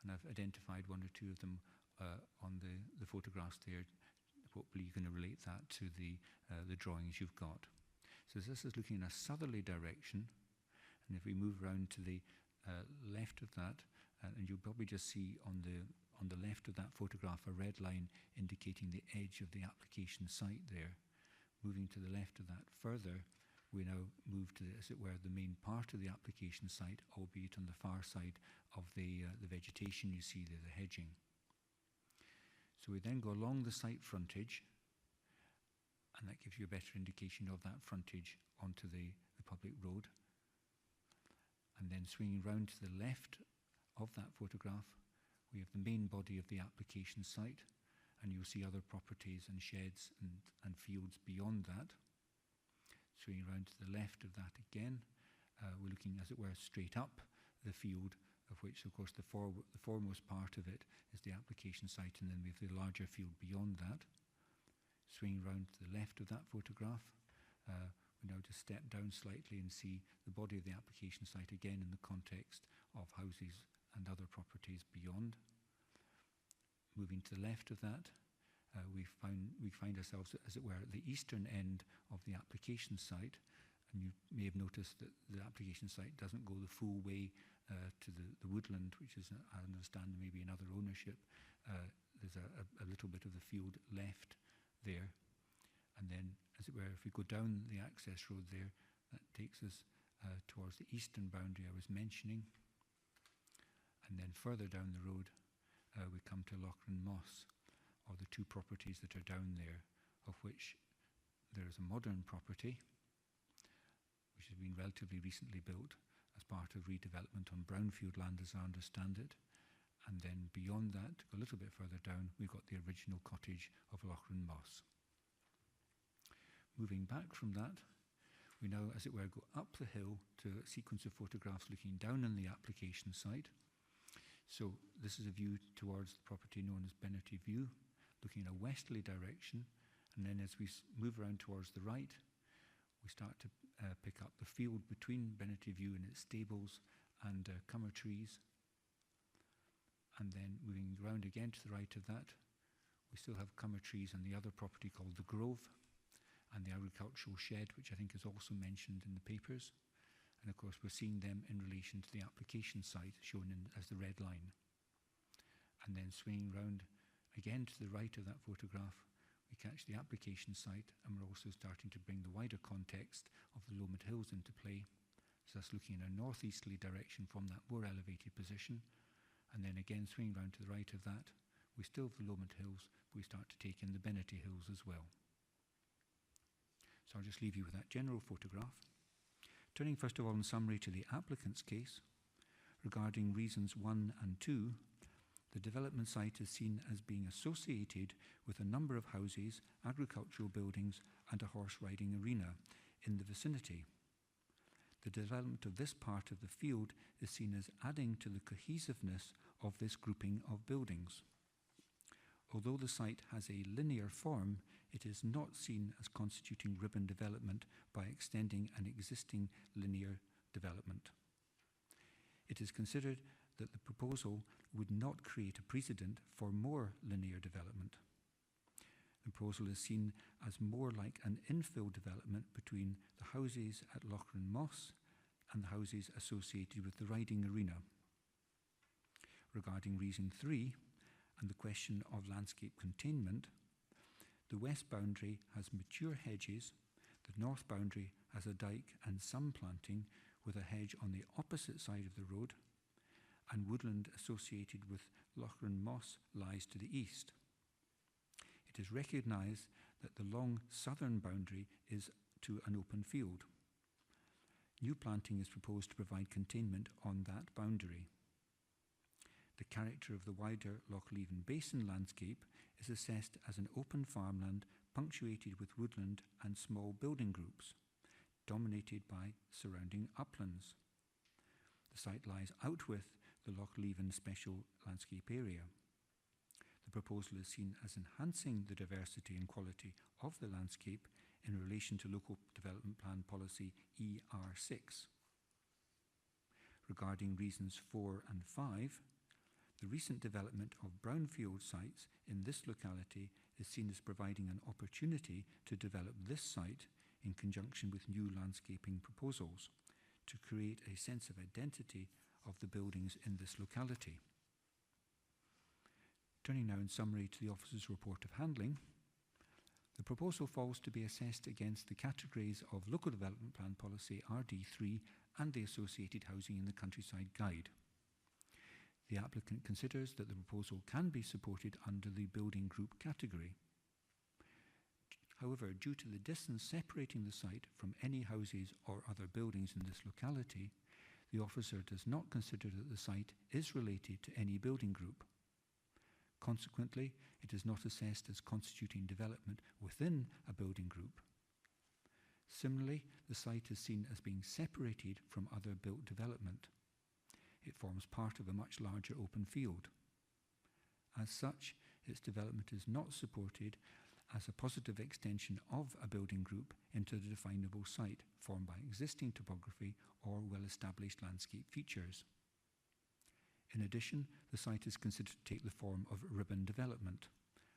And I've identified 1 or 2 of them on the photographs there. Hopefully you can relate that to the drawings you've got. So this is looking in a southerly direction, and if we move round to the left of that, and you'll probably just see on the left of that photograph a red line indicating the edge of the application site there. Moving to the left of that further, we now move to, as it were, the main part of the application site, albeit on the far side of the vegetation you see there, the hedging. So we then go along the site frontage, and that gives you a better indication of that frontage onto the public road. And then swinging round to the left of that photograph, we have the main body of the application site, and you'll see other properties and sheds and fields beyond that. Swinging round to the left of that again, we're looking, as it were, straight up the field, of which, of course, the foremost part of it is the application site, and then we have the larger field beyond that. Swinging round to the left of that photograph, we now just step down slightly and see the body of the application site again in the context of houses and other properties beyond. Moving to the left of that, we find ourselves, as it were, at the eastern end of the application site, and you may have noticed that the application site doesn't go the full way to the woodland, which is, I understand, maybe another ownership. There's a little bit of the field left there, and then, as it were, if we go down the access road there, that takes us towards the eastern boundary I was mentioning, and then further down the road we come to Lochran Moss, or the 2 properties that are down there, of which there is a modern property which has been relatively recently built as part of redevelopment on brownfield land, as I understand it. And then beyond that, to go a little bit further down, we've got the original cottage of Lochran Moss. Moving back from that, we now, as it were, go up the hill to a sequence of photographs looking down on the application site. So this is a view towards the property known as Bennerty View, looking in a westerly direction, and then as we move around towards the right, we start to pick up the field between Bennerty View and its stables and cummer trees. And then moving round again to the right of that, we still have cummer trees on the other property called the Grove, and the agricultural shed, which I think is also mentioned in the papers. And of course we're seeing them in relation to the application site, shown as the red line. And then swinging round again to the right of that photograph, we catch the application site, and we're also starting to bring the wider context of the Lomond Hills into play. So that's looking in a northeasterly direction from that more elevated position. And then again swinging round to the right of that, we still have the Lomond Hills, but we start to take in the Bennerty Hills as well. So I'll just leave you with that general photograph. Turning first of all in summary to the applicant's case, regarding reasons 1 and 2, the development site is seen as being associated with a number of houses, agricultural buildings and a horse riding arena in the vicinity. The development of this part of the field is seen as adding to the cohesiveness of this grouping of buildings. although the site has a linear form, it is not seen as constituting ribbon development by extending an existing linear development. It is considered that the proposal would not create a precedent for more linear development. The proposal is seen as more like an infill development between the houses at Lochran Moss and the houses associated with the riding arena. Regarding reason 3 and the question of landscape containment, the west boundary has mature hedges, the north boundary has a dyke and some planting with a hedge on the opposite side of the road, and woodland associated with Lochran Moss lies to the east. It is recognised that the long southern boundary is to an open field. New planting is proposed to provide containment on that boundary. The character of the wider Lochleven Basin landscape is assessed as an open farmland punctuated with woodland and small building groups, dominated by surrounding uplands. The site lies out with the Lochleven Special Landscape Area. The proposal is seen as enhancing the diversity and quality of the landscape in relation to Local Development Plan Policy ER6. Regarding reasons 4 and 5, the recent development of brownfield sites in this locality is seen as providing an opportunity to develop this site in conjunction with new landscaping proposals to create a sense of identity of the buildings in this locality. Turning now in summary to the Officer's report of handling, the proposal falls to be assessed against the categories of Local Development Plan Policy RD3 and the associated Housing in the Countryside Guide. The applicant considers that the proposal can be supported under the building group category. However, due to the distance separating the site from any houses or other buildings in this locality, the officer does not consider that the site is related to any building group. Consequently, it is not assessed as constituting development within a building group. Similarly, the site is seen as being separated from other built development. It forms part of a much larger open field. As such, its development is not supported as a positive extension of a building group into the definable site formed by existing topography or well-established landscape features. In addition, the site is considered to take the form of ribbon development,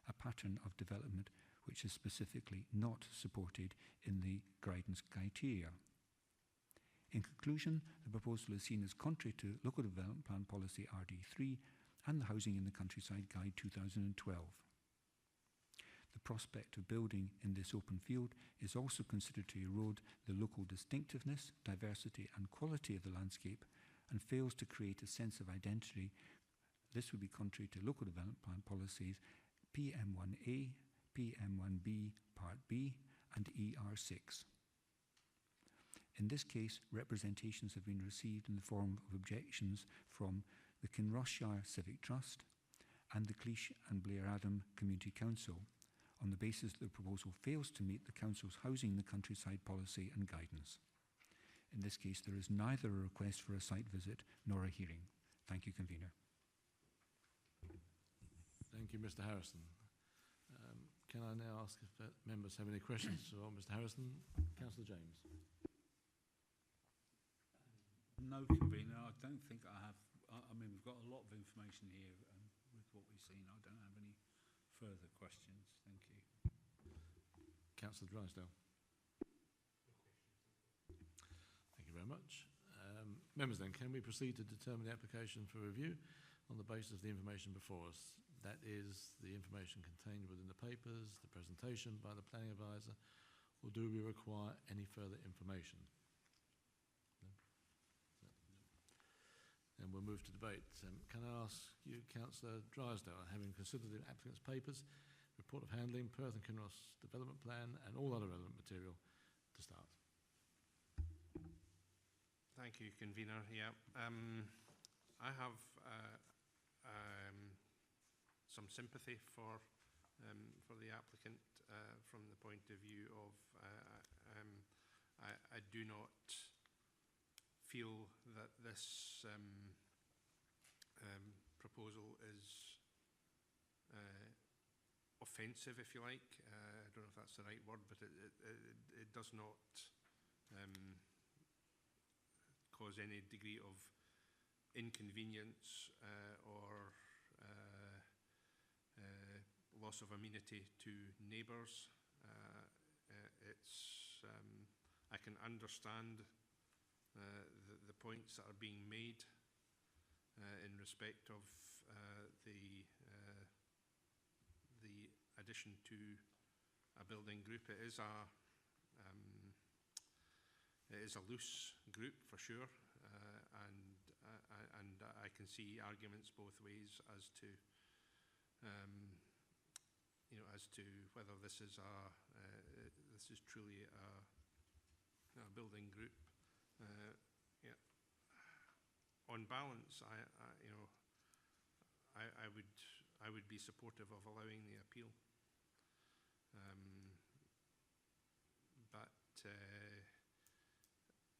a pattern of development which is specifically not supported in the guidance criteria. In conclusion, the proposal is seen as contrary to Local Development Plan Policy RD3 and the Housing in the Countryside Guide 2012. The prospect of building in this open field is also considered to erode the local distinctiveness, diversity and quality of the landscape and fails to create a sense of identity. This would be contrary to Local Development Plan Policies PM1A, PM1B, Part B and ER6. In this case, representations have been received in the form of objections from the Kinross Civic Trust and the Crieff and Blairadam Community Council on the basis that the proposal fails to meet the Council's Housing in the Countryside policy and guidance. In this case, there is neither a request for a site visit nor a hearing. Thank you, Convener. Thank you, Mr. Harrison. Can I now ask if members have any questions for Mr. Harrison? Councillor James. No, Convener, I don't think I have. I mean, we've got a lot of information here with what we've seen. I don't have any further questions. Thank you. Councillor Drysdale. Thank you very much. Members then, can we proceed to determine the application for review on the basis of the information before us? That is the information contained within the papers, the presentation by the planning advisor, or do we require any further information? No? And we'll move to debate. Can I ask you, Councillor Drysdale, having considered the applicant's papers, report of handling, Perth and Kinross development plan and all other relevant material, to start? Thank you, Convener. Yeah, I have some sympathy for the applicant from the point of view of I do not feel that this proposal is offensive, if you like. I don't know if that's the right word, but it does not cause any degree of inconvenience or loss of amenity to neighbours. I can understand the points that are being made in respect of the addition to a building group. It is a loose group for sure, and I can see arguments both ways as to as to whether this is truly a building group. Yeah. On balance, I would be supportive of allowing the appeal, but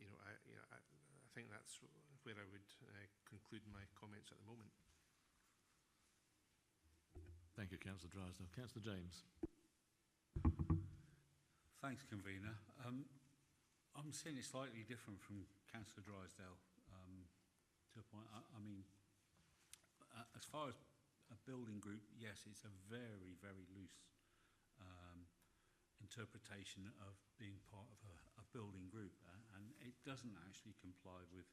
I think that's where I would conclude my comments at the moment. Thank you, Councillor Drysdale. Councillor James. Thanks, Convener. I'm seeing it slightly different from Councillor Drysdale to a point. I mean, as far as a building group, yes, it's a very, very loose interpretation of being part of a building group, and it doesn't actually comply with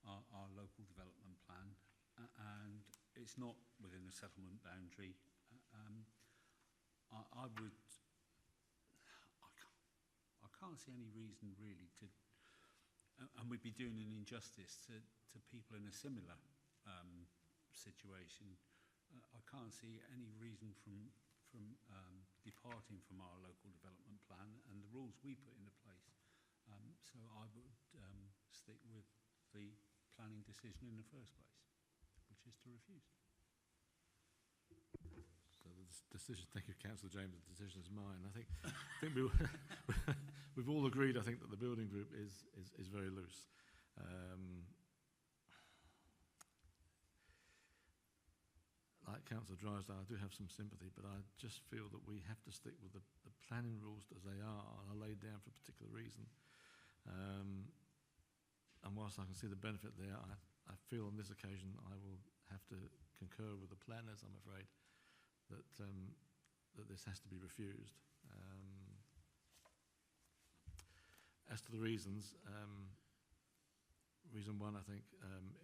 our local development plan, and it's not within the settlement boundary. I can't see any reason really to, and we'd be doing an injustice to people in a similar situation. I can't see any reason from departing from our local development plan and the rules we put into place. So I would stick with the planning decision in the first place, which is to refuse. So the decision, thank you, Councillor James, the decision is mine. I think we've all agreed, I think, that the building group is very loose. Like Councillor Drysdale, I do have some sympathy, but I just feel that we have to stick with the planning rules as they are laid down for a particular reason. And whilst I can see the benefit there, I feel on this occasion I will have to concur with the planners, I'm afraid, that this has to be refused. As to the reasons, reason one, I think,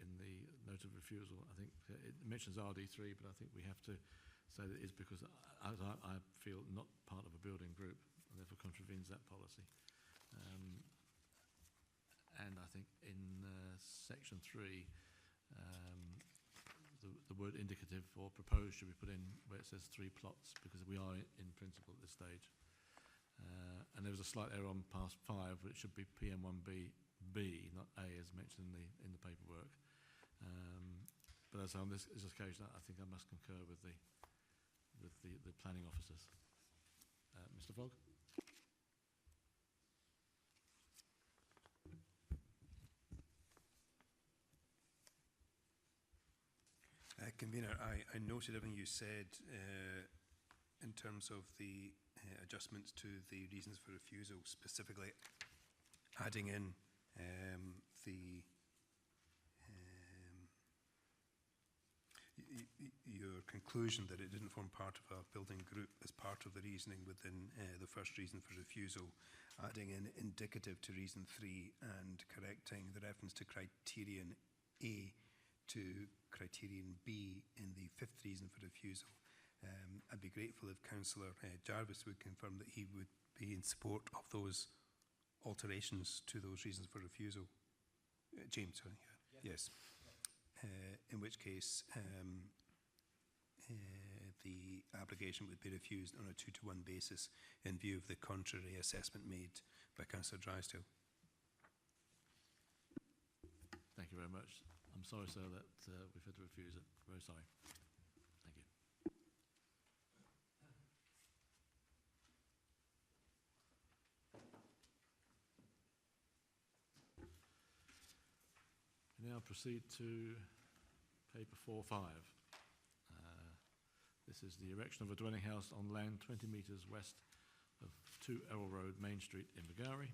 in the note of refusal, I think it mentions RD3, but I think we have to say that it's because I feel not part of a building group, and therefore contravenes that policy. And I think in section 3, the word indicative or proposed should be put in where it says 3 plots, because we are in principle at this stage. And there was a slight error on past 5, but it should be PM1B, not A, as mentioned in the paperwork. But as on this occasion, I think I must concur with the planning officers. Mr. Fogg. Convener, I noted everything you said in terms of the adjustments to the reasons for refusal, specifically adding in your conclusion that it didn't form part of a building group as part of the reasoning within the first reason for refusal, adding in indicative to reason 3 and correcting the reference to criterion A to criterion B in the 5th reason for refusal. I'd be grateful if Councillor Jarvis would confirm that he would be in support of those alterations to those reasons for refusal. James, sorry. Yes. In which case, the application would be refused on a 2-to-1 basis in view of the contrary assessment made by Councillor Drysdale. Thank you very much. I'm sorry, sir, that we've had to refuse it. Very sorry. Thank you. We now proceed to paper 4.5. This is the erection of a dwelling house on land 20 metres west of 2 Errol Road, Main Street, Invergowrie.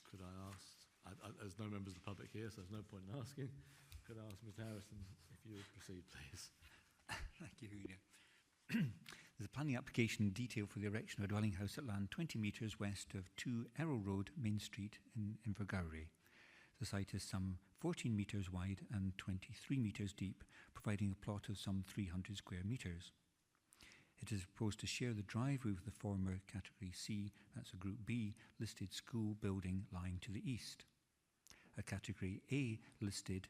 Could I ask, there's no members of the public here, so there's no point in asking. Could I ask Mr. Harrison if you would proceed, please? Thank you, Julia. There's a planning application detail for the erection of a dwelling house at land 20 metres west of 2 Errol Road, Main Street in Invergowrie. The site is some 14 metres wide and 23 metres deep, providing a plot of some 300 square metres. It is proposed to share the driveway with the former Category C, that's a Group B, listed school building lying to the east. A Category A listed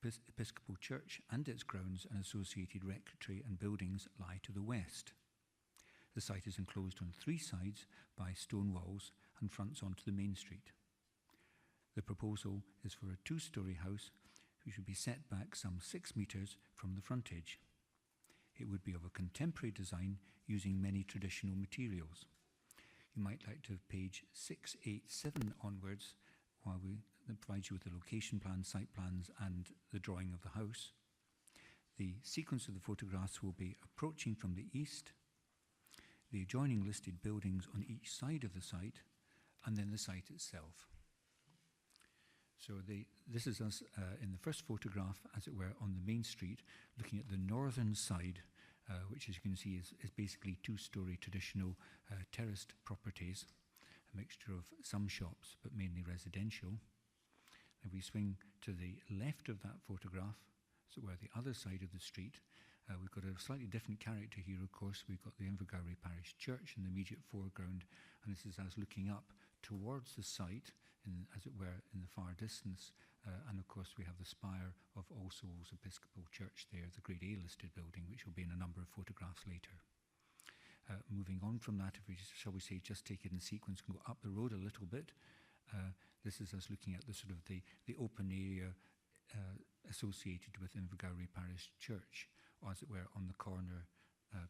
Episcopal Church and its grounds and associated rectory and buildings lie to the west. The site is enclosed on 3 sides by stone walls and fronts onto the main street. The proposal is for a 2-storey house which would be set back some 6 metres from the frontage. It would be of a contemporary design using many traditional materials. You might like to have page 687 onwards while that provides you with the location plan, site plans and the drawing of the house. The sequence of the photographs will be approaching from the east, the adjoining listed buildings on each side of the site, and then the site itself. So this is us in the first photograph, as it were, on the main street, looking at the northern side, which as you can see is basically 2-storey traditional terraced properties, a mixture of some shops, but mainly residential. If we swing to the left of that photograph, so we're the other side of the street, we've got a slightly different character here, of course. We've got the Invergowrie Parish Church in the immediate foreground, and this is us looking up towards the site, as it were, in the far distance. And of course, we have the spire of All Souls Episcopal Church there, the Grade A listed building, which will be in a number of photographs later. Moving on from that, if we, shall we say, just take it in sequence and go up the road a little bit, this is us looking at the sort of the open area associated with Invergowrie Parish Church, or as it were, on the corner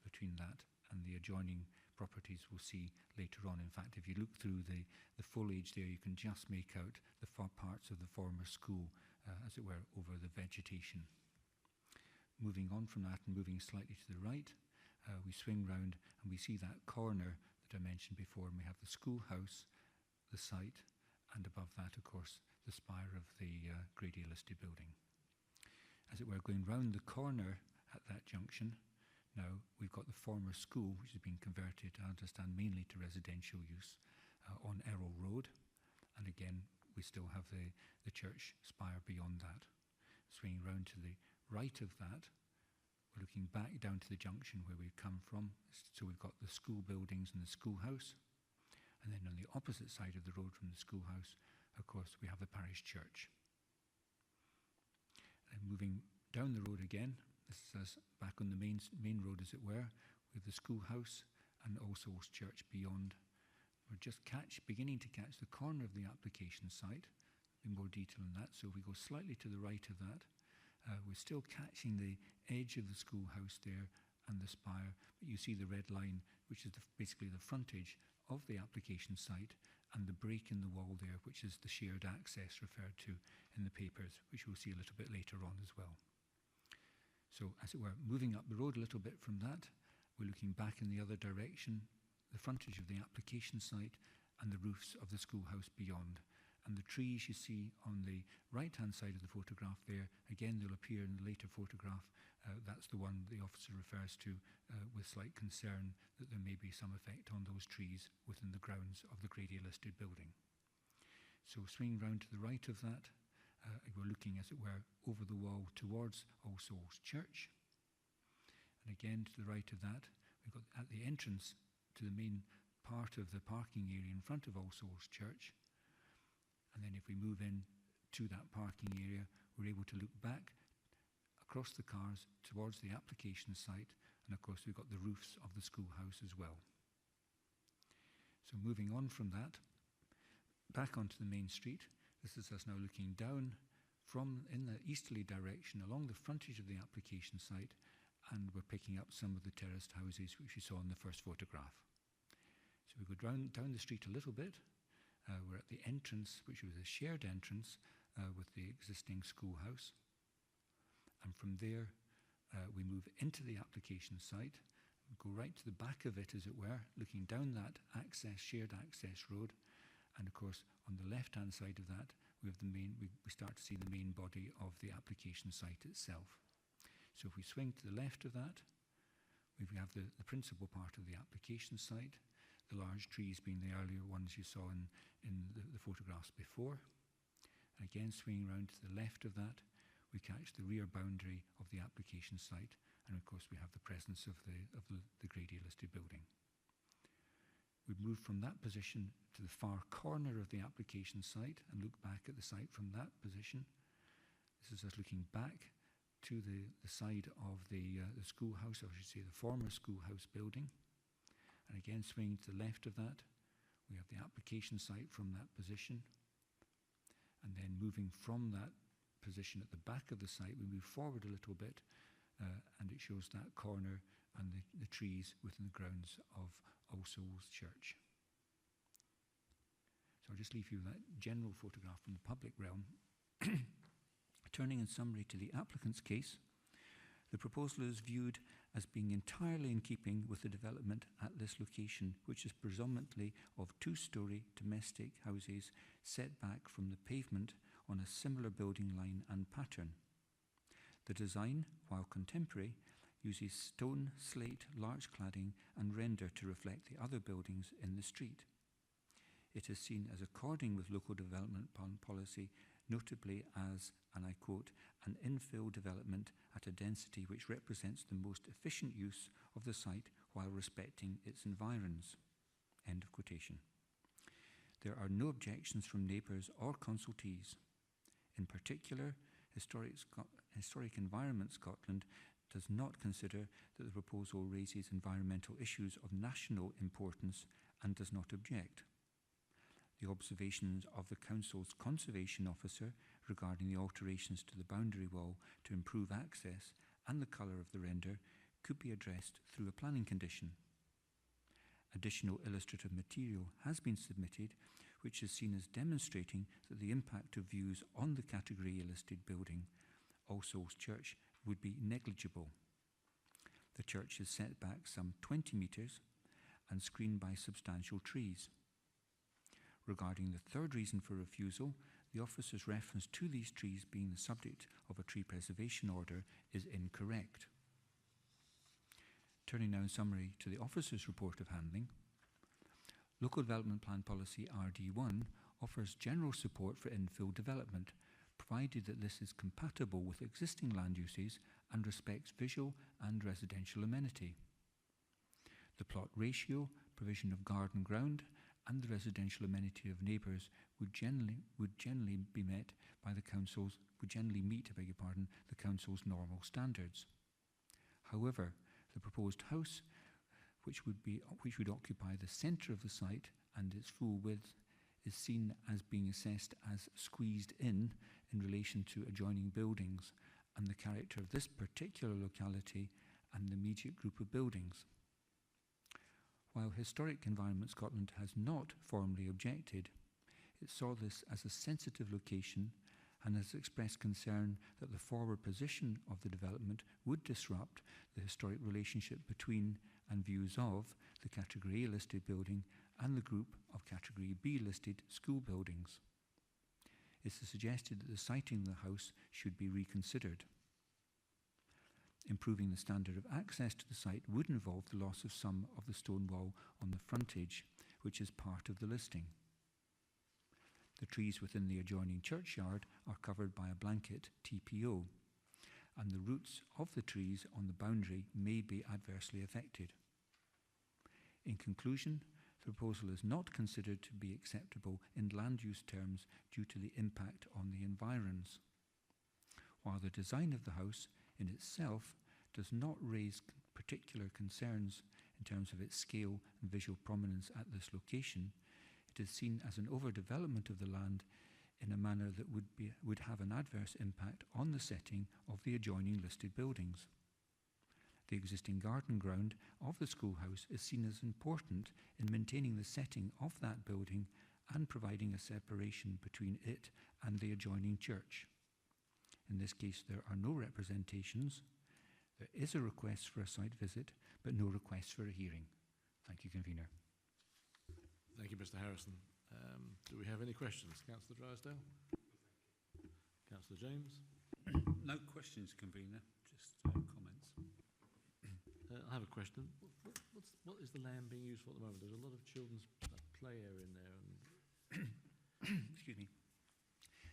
between that and the adjoining properties we'll see later on. In fact, if you look through the foliage there, you can just make out the far parts of the former school, as it were, over the vegetation. Moving on from that and moving slightly to the right, we swing round and we see that corner that I mentioned before, and we have the schoolhouse, the site, and above that, of course, the spire of the Grade A listed building. As it were, going round the corner at that junction, now we've got the former school, which has been converted, I understand, mainly to residential use on Errol Road. And again, we still have the church spire beyond that. Swinging round to the right of that, we're looking back down to the junction where we've come from. So we've got the school buildings and the schoolhouse. And then on the opposite side of the road from the schoolhouse, of course, we have the parish church. And moving down the road again, this is us back on the main road, as it were, with the schoolhouse and All Souls Church beyond. We're just beginning to catch the corner of the application site. In more detail on that. So if we go slightly to the right of that, we're still catching the edge of the schoolhouse there and the spire, but you see the red line, which is basically the frontage of the application site, and the break in the wall there, which is the shared access referred to in the papers, which we'll see a little bit later on as well. So, as it were, moving up the road a little bit from that, we're looking back in the other direction, the frontage of the application site and the roofs of the schoolhouse beyond. And the trees you see on the right-hand side of the photograph there, again, they'll appear in the later photograph. That's the one the officer refers to with slight concern that there may be some effect on those trees within the grounds of the Grade A listed building. So swinging round to the right of that, we're looking, as it were, over the wall towards All Souls Church. And again, to the right of that, we've got at the entrance to the main part of the parking area in front of All Souls Church. And then if we move in to that parking area, we're able to look back across the cars towards the application site. And of course, we've got the roofs of the schoolhouse as well. So moving on from that, back onto the main street. This is us now looking down from in the easterly direction along the frontage of the application site, and we're picking up some of the terraced houses which we saw in the first photograph. So we go down the street a little bit. We're at the entrance, which was a shared entrance with the existing schoolhouse. And from there, we move into the application site, go right to the back of it, as it were, looking down that shared access road. And of course, on the left-hand side of that, we have we start to see the main body of the application site itself. So if we swing to the left of that, we have the principal part of the application site, the large trees being the earlier ones you saw in the photographs before. And again, swinging round to the left of that, we catch the rear boundary of the application site, and of course we have the presence of the Grade A listed building. We move from that position to the far corner of the application site and look back at the site from that position. This is us looking back to the side of the schoolhouse, or I should say the former schoolhouse building. And again, swinging to the left of that, we have the application site from that position. And then moving from that position at the back of the site, we move forward a little bit, and it shows that corner and the trees within the grounds of All Souls Church. So I'll just leave you that general photograph from the public realm. Turning in summary to the applicant's case, the proposal is viewed as being entirely in keeping with the development at this location, which is predominantly of two-storey domestic houses set back from the pavement on a similar building line and pattern. The design, while contemporary, uses stone, slate, larch cladding and render to reflect the other buildings in the street. It is seen as according with local development policy, notably as, and I quote, an infill development at a density which represents the most efficient use of the site while respecting its environs. End of quotation. There are no objections from neighbours or consultees. In particular, Historic Environment Scotland does not consider that the proposal raises environmental issues of national importance and does not object. The observations of the Council's Conservation Officer regarding the alterations to the boundary wall to improve access and the colour of the render could be addressed through a planning condition. Additional illustrative material has been submitted, which is seen as demonstrating that the impact of views on the Category A listed building, All Souls Church, would be negligible. The church is set back some 20 metres and screened by substantial trees. Regarding the third reason for refusal, the officer's reference to these trees being the subject of a tree preservation order is incorrect. Turning now in summary to the officer's report of handling, Local Development Plan Policy RD1 offers general support for infill development, provided that this is compatible with existing land uses and respects visual and residential amenity. The plot ratio, provision of garden ground, and the residential amenity of neighbours would generally meet the council's normal standards. However, the proposed house, which would occupy the centre of the site and its full width, is seen as being assessed as squeezed in relation to adjoining buildings and the character of this particular locality and the immediate group of buildings. While Historic Environment Scotland has not formally objected, it saw this as a sensitive location and has expressed concern that the forward position of the development would disrupt the historic relationship between and views of the Category A listed building and the group of Category B listed school buildings. It is suggested that the siting of the house should be reconsidered. Improving the standard of access to the site would involve the loss of some of the stone wall on the frontage, which is part of the listing. The trees within the adjoining churchyard are covered by a blanket TPO, and the roots of the trees on the boundary may be adversely affected. In conclusion, the proposal is not considered to be acceptable in land use terms due to the impact on the environs. While the design of the house in itself does not raise particular concerns in terms of its scale and visual prominence at this location, it is seen as an overdevelopment of the land in a manner that would have an adverse impact on the setting of the adjoining listed buildings. The existing garden ground of the schoolhouse is seen as important in maintaining the setting of that building and providing a separation between it and the adjoining church. In this case, there are no representations. There is a request for a site visit, but no request for a hearing. Thank you, Convener. Thank you, Mr Harrison. Do we have any questions? Councillor Drysdale? Councillor James? No questions, convener, just comments. I have a question. What is the land being used for at the moment? There's a lot of children's play area in there. And Excuse me.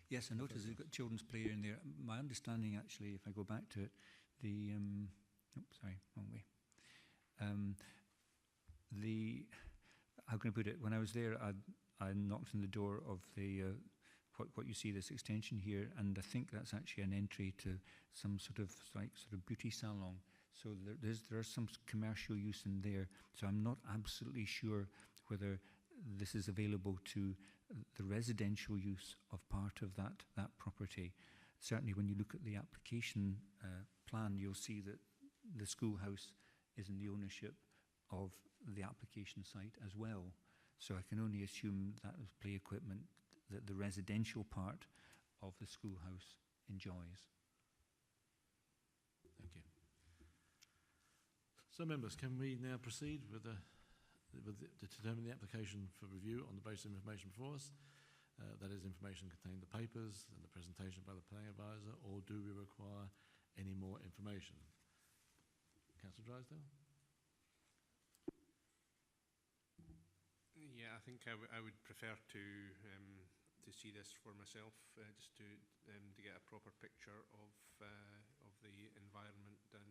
Yes, I noticed you've got children's play in there. My understanding, actually, if I go back to it, the sorry, wrong way. How can I put it? When I was there, I knocked on the door of the what you see, this extension here, and I think that's actually an entry to some sort of beauty salon. So there's some commercial use in there. So I'm not absolutely sure whether this is available to the residential use of part of that property. Certainly, when you look at the application plan, you'll see that the schoolhouse is in the ownership of the application site as well. So I can only assume that was play equipment that the residential part of the schoolhouse enjoys. thank you. So, members, can we now proceed to determine the application for review on the basis of information before us? That is information contained in the papers and the presentation by the planning advisor, or do we require any more information? Councillor Drysdale? Yeah, I think I would prefer to see this for myself, just to get a proper picture of the environment, and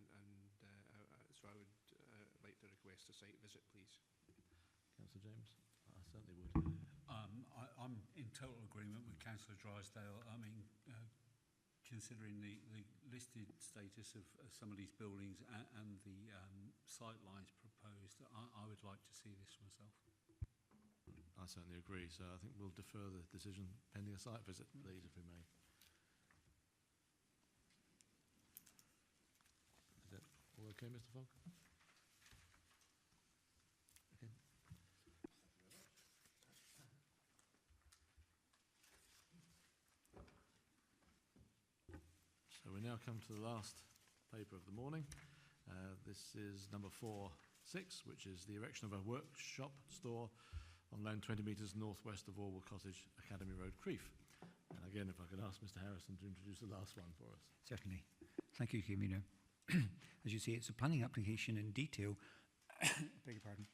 so I would like to request a site visit, please. Councillor James? I certainly would. I'm in total agreement with Councillor Drysdale. I mean, considering the listed status of some of these buildings and the sight lines proposed, I would like to see this myself. I certainly agree, so I think we'll defer the decision pending a site visit, please, if we may. Is that all okay, Mr Fogg? Okay. So we now come to the last paper of the morning. This is number 4.6, which is the erection of a workshop store on land 20 metres northwest of Orwell Cottage, Academy Road, Crieff. And again, if I could ask Mr Harrison to introduce the last one for us. Certainly. Thank you, Convener. As you say, it's a planning application in detail beg your pardon,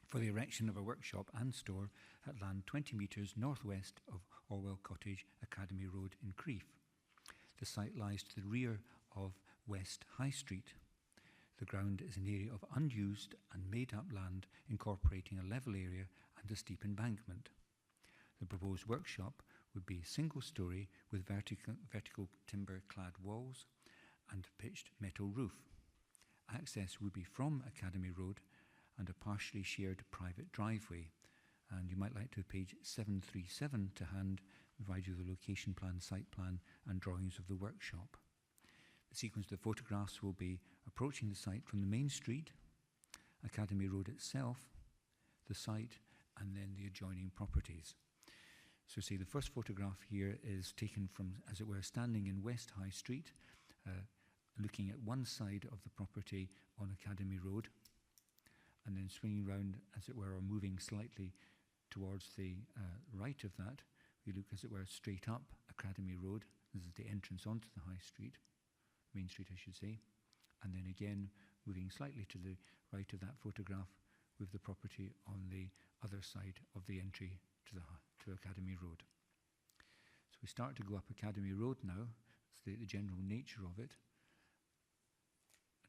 for the erection of a workshop and store at land 20 metres northwest of Orwell Cottage, Academy Road in Crieff. The site lies to the rear of West High Street. The ground is an area of unused and made-up land incorporating a level area and a steep embankment. The proposed workshop would be a single storey with vertical timber-clad walls and pitched metal roof. Access would be from Academy Road and a partially shared private driveway. And you might like to have page 737 to hand, provide you the location plan, site plan and drawings of the workshop. The sequence of the photographs will be approaching the site from the main street, Academy Road itself, the site, and then the adjoining properties. So see, the first photograph here is taken from, as it were, standing in West High Street, looking at one side of the property on Academy Road, and then swinging round, as it were, or moving slightly towards the right of that. We look, as it were, straight up Academy Road. This is the entrance onto the High Street, Main Street, I should say. And then again, moving slightly to the right of that photograph with the property on the other side of the entry to Academy Road. So we start to go up Academy Road now. It's the general nature of it.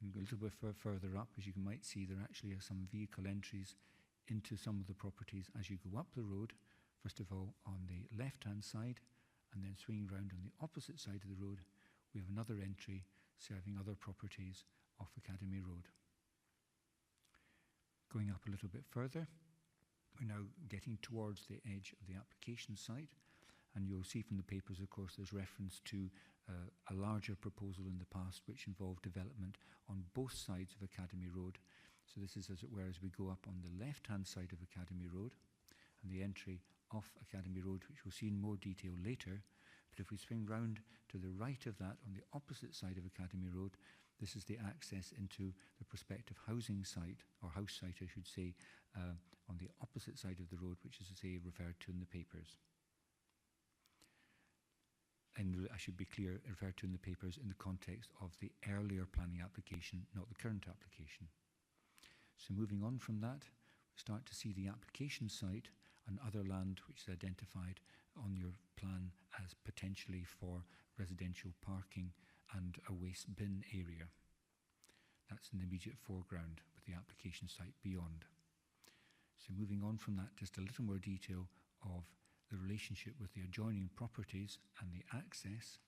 And go a little bit further up, as you might see, there actually are some vehicle entries into some of the properties as you go up the road. First of all, on the left-hand side, and then swinging round on the opposite side of the road, we have another entry serving other properties off Academy Road. Going up a little bit further, we're now getting towards the edge of the application site, and you'll see from the papers, of course, there's reference to a larger proposal in the past which involved development on both sides of Academy Road. So this is, as it were, as we go up on the left-hand side of Academy Road, and the entry off Academy Road, which we'll see in more detail later, But if we swing round to the right of that, on the opposite side of Academy Road, this is the access into the prospective housing site, or house site I should say, on the opposite side of the road, which is to say referred to in the papers. And I should be clear, referred to in the papers in the context of the earlier planning application, not the current application. So moving on from that, we start to see the application site and other land which is identified on your plan as potentially for residential parking and a waste bin area. That's in the immediate foreground with the application site beyond. So moving on from that, just a little more detail of the relationship with the adjoining properties and the access.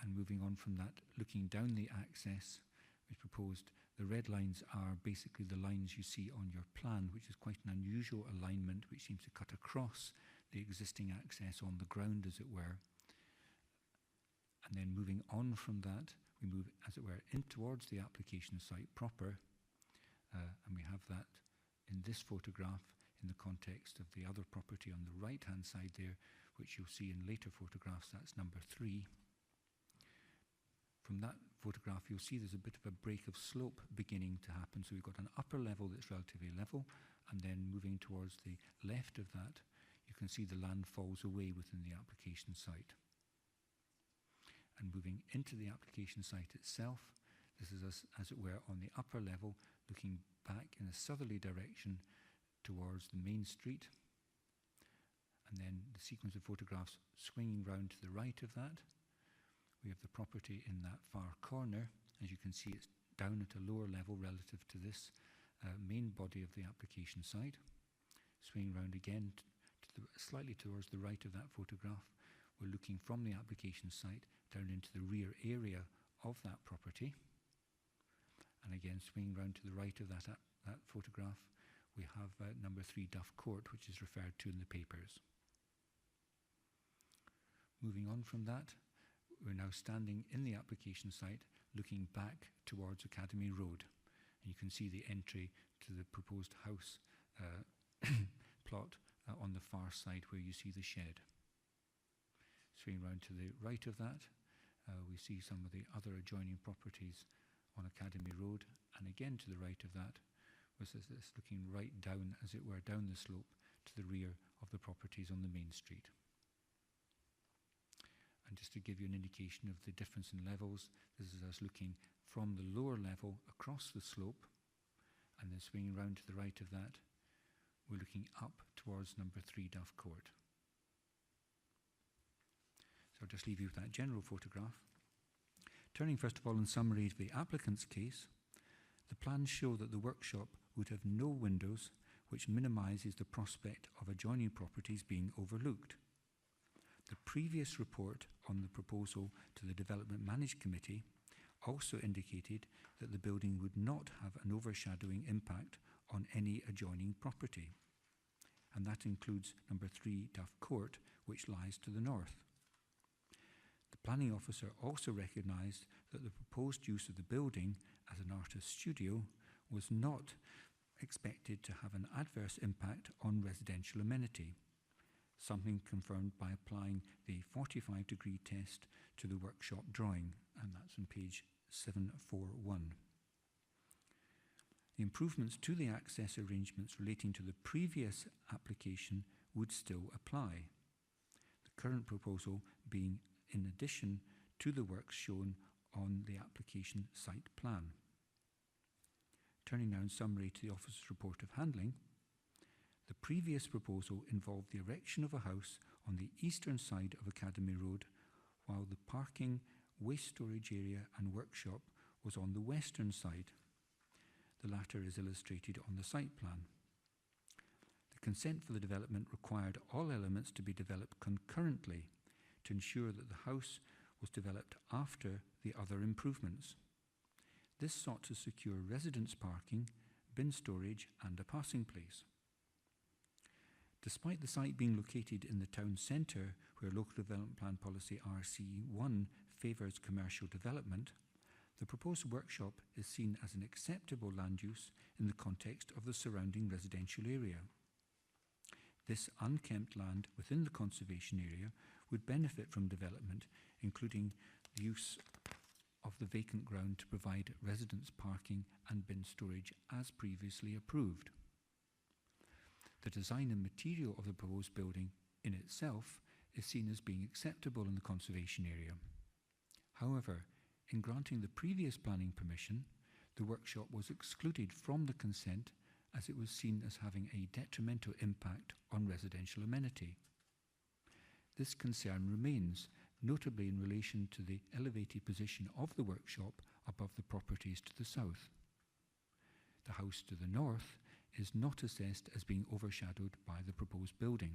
And moving on from that, looking down the access, we proposed the red lines are basically the lines you see on your plan, which is quite an unusual alignment which seems to cut across the existing access on the ground, as it were. And then moving on from that, we move, as it were, in towards the application site proper. And we have that in this photograph in the context of the other property on the right-hand side there, which you'll see in later photographs. That's number 3. From that photograph, you'll see there's a bit of a break of slope beginning to happen. So we've got an upper level that's relatively level, and then moving towards the left of that, you can see the land falls away within the application site. And moving into the application site itself, this is as it were on the upper level, looking back in a southerly direction towards the main street. And then the sequence of photographs swinging round to the right of that. We have the property in that far corner. As you can see, it's down at a lower level relative to this main body of the application site. Swinging round again to slightly towards the right of that photograph. We're looking from the application site down into the rear area of that property. And again, swinging round to the right of that photograph, we have number 3 Duff Court, which is referred to in the papers. Moving on from that, we're now standing in the application site, looking back towards Academy Road. And you can see the entry to the proposed house plot on the far side where you see the shed. Swinging round to the right of that, we see some of the other adjoining properties on Academy Road, and again to the right of that was this looking right down, as it were, down the slope to the rear of the properties on the main street. And just to give you an indication of the difference in levels, this is us looking from the lower level across the slope, and then swinging round to the right of that, we're looking up towards number 3 Duff Court. So I'll just leave you with that general photograph. Turning first of all in summary to the applicant's case, the plans show that the workshop would have no windows, which minimises the prospect of adjoining properties being overlooked. The previous report on the proposal to the Development Management Committee also indicated that the building would not have an overshadowing impact on any adjoining property, and that includes number 3 Duff Court, which lies to the north. The planning officer also recognised that the proposed use of the building as an artist's studio was not expected to have an adverse impact on residential amenity, something confirmed by applying the 45-degree test to the workshop drawing, and that's on page 741. The improvements to the access arrangements relating to the previous application would still apply, the current proposal being in addition to the works shown on the application site plan. Turning now in summary to the officer's report of handling, the previous proposal involved the erection of a house on the eastern side of Academy Road, while the parking, waste storage area and workshop was on the western side. The latter is illustrated on the site plan. The consent for the development required all elements to be developed concurrently to ensure that the house was developed after the other improvements. This sought to secure residence parking, bin storage and a passing place. Despite the site being located in the town centre, where Local Development Plan Policy RC1 favours commercial development, the proposed workshop is seen as an acceptable land use in the context of the surrounding residential area. This unkempt land within the conservation area would benefit from development, including the use of the vacant ground to provide residence parking and bin storage as previously approved. The design and material of the proposed building in itself is seen as being acceptable in the conservation area. However, in granting the previous planning permission, the workshop was excluded from the consent as it was seen as having a detrimental impact on residential amenity. This concern remains, notably in relation to the elevated position of the workshop above the properties to the south. The house to the north is not assessed as being overshadowed by the proposed building.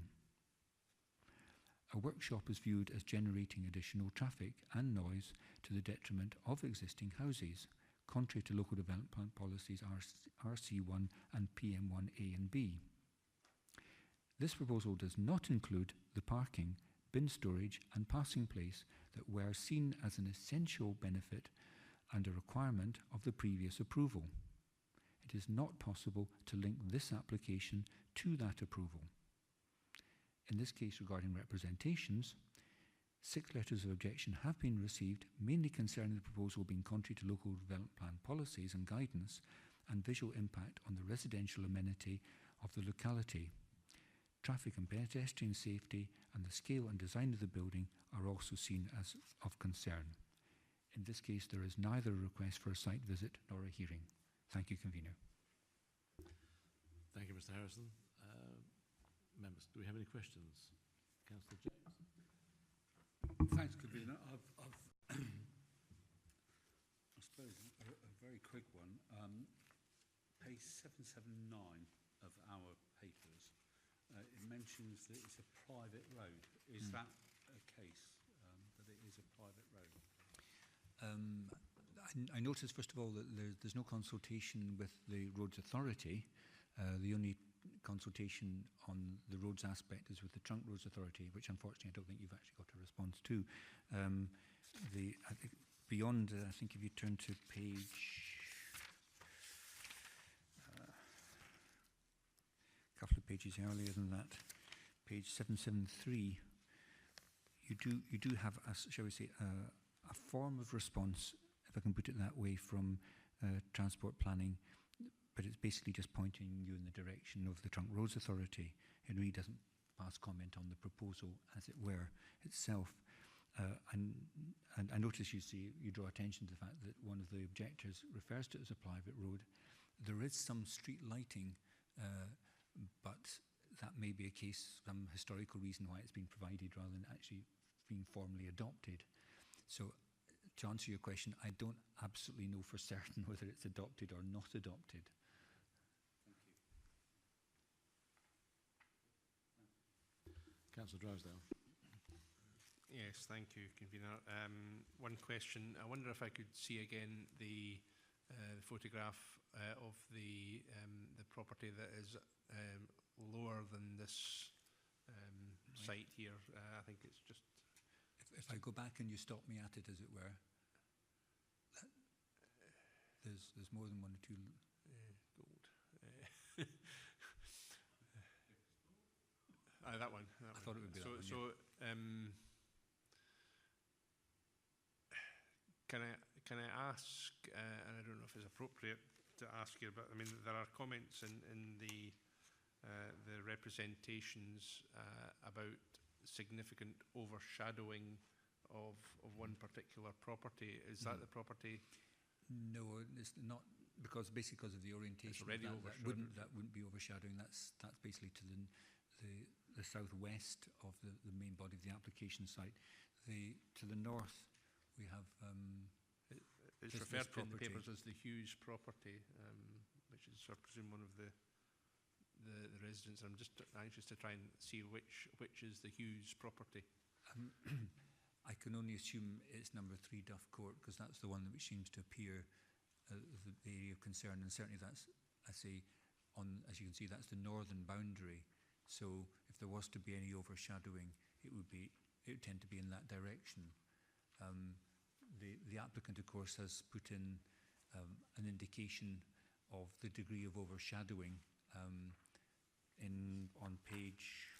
A workshop is viewed as generating additional traffic and noise to the detriment of existing houses, contrary to local development policies RC1 and PM1A and B. This proposal does not include the parking, bin storage and passing place that were seen as an essential benefit and a requirement of the previous approval. It is not possible to link this application to that approval. In this case regarding representations, 6 letters of objection have been received, mainly concerning the proposal being contrary to local development plan policies and guidance and visual impact on the residential amenity of the locality. Traffic and pedestrian safety and the scale and design of the building are also seen as of concern. In this case, there is neither a request for a site visit nor a hearing. Thank you, Convener. Thank you, Mr. Harrison. Members, do we have any questions? Councillor James. Thanks, Convener. I suppose a very quick one. Page 779 of our papers, it mentions that it's a private road. Is that a case, that it is a private road? I noticed, first of all, that there's no consultation with the Roads Authority. The only consultation on the roads aspect is with the Trunk Roads Authority, which unfortunately I don't think you've actually got a response to. I think beyond, I think if you turn to page, a couple of pages earlier than that, page 773, you do have, shall we say, a form of response, if I can put it that way, from transport planning, but it's basically just pointing you in the direction of the Trunk Roads Authority. It really doesn't pass comment on the proposal, as it were, itself. And I notice you draw attention to the fact that one of the objectors refers to it as a private road. There is some street lighting, but that may be a case, some historical reason why it's been provided rather than actually being formally adopted. So to answer your question, I don't absolutely know for certain whether it's adopted or not adopted. Councillor Drysdale. Yes, thank you, Convener. One question. I wonder if I could see again the photograph of the property that is lower than this site here. I think it's just... If I go back and you stop me at it, as it were, there's more than one or two... gold. That one. I thought it would be that one. So, can I ask, and I don't know if it's appropriate to ask here, but I mean there are comments in the representations about significant overshadowing of one particular property. Is that the property? No, it's not, because basically because of the orientation. That wouldn't be overshadowing. That's basically to the southwest of the main body of the application site. To the north, we have. It's referred to in the papers as the Hughes property, which is, I presume, one of the residents. I'm just anxious to try and see which is the Hughes property. I can only assume it's number 3 Duff Court, because that's the one which seems to appear the area of concern, and certainly that's, I say, as you can see, that's the northern boundary. So if there was to be any overshadowing, it would tend to be in that direction. The applicant, of course, has put in an indication of the degree of overshadowing on page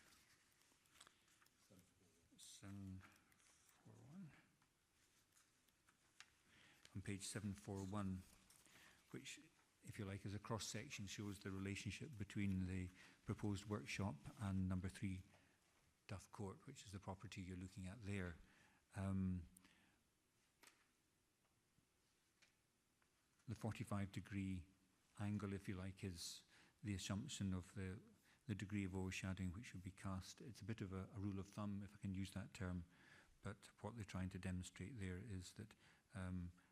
741. On page 741, which, if you like, is a cross-section, shows the relationship between the proposed workshop and number 3 Duff Court, which is the property you're looking at there. The 45-degree angle, if you like, is the assumption of the degree of overshadowing which would be cast. It's a bit of a rule of thumb, if I can use that term, but what they're trying to demonstrate there is that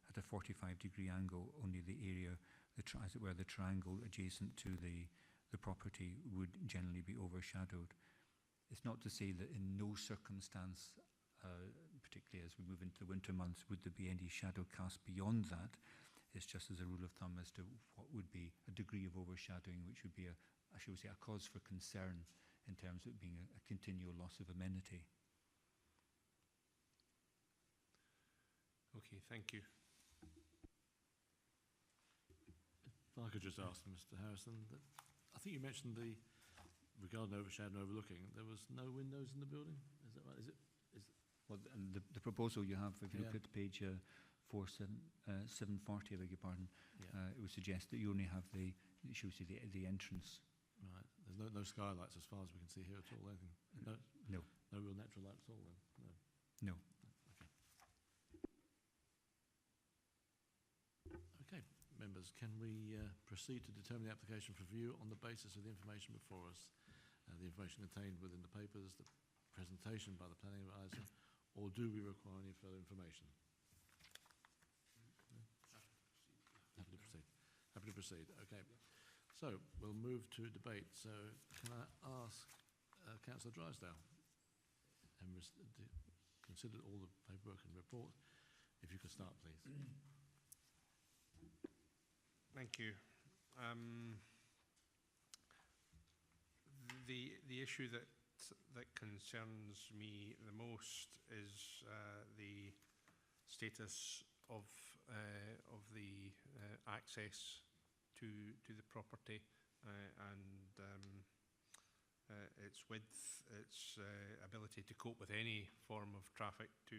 at a 45-degree angle, only the area, as it were, the triangle adjacent to the property would generally be overshadowed. It's not to say that in no circumstance, particularly as we move into the winter months, would there be any shadow cast beyond that. It's just as a rule of thumb as to what would be a degree of overshadowing, which would be I should say, a cause for concern in terms of it being a continual loss of amenity. Okay, thank you. If I could just ask Mr. Harrison, that I think you mentioned regarding overshadowing and overlooking, there was no windows in the building. Is that right? Well, and the proposal you have, if you look at page 740, I beg your pardon, it would suggest that you only have the entrance. Right. There's no skylights as far as we can see here at all. Anything? No. No. No real natural light at all. Then. No. No. Okay. Members, can we proceed to determine the application for review on the basis of the information before us, the information contained within the papers, the presentation by the planning advisor, or do we require any further information? No? Happy to proceed. Happy to proceed. Okay. So we'll move to debate. So can I ask Councillor Drysdale, and considered all the paperwork and report, if you could start, please. Thank you. The issue that concerns me the most is the status of the access to the property and its width, its ability to cope with any form of traffic to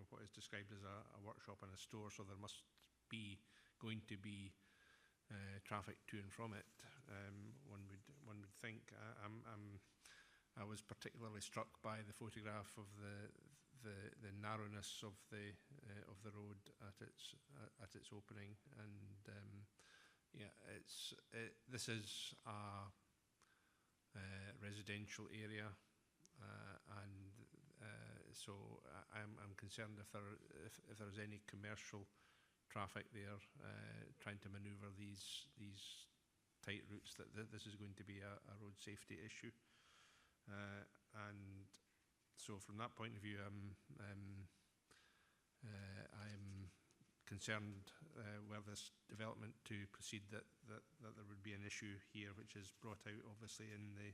what is described as a workshop and a store. So there must be going to be traffic to and from it. One would think. I was particularly struck by the photograph of the narrowness of the road at its opening, and this is a residential area, and so I'm concerned if there's any commercial traffic there trying to manoeuvre these tight routes, that this is going to be a road safety issue. And so from that point of view, I'm concerned were this development to proceed that there would be an issue here, which is brought out obviously in the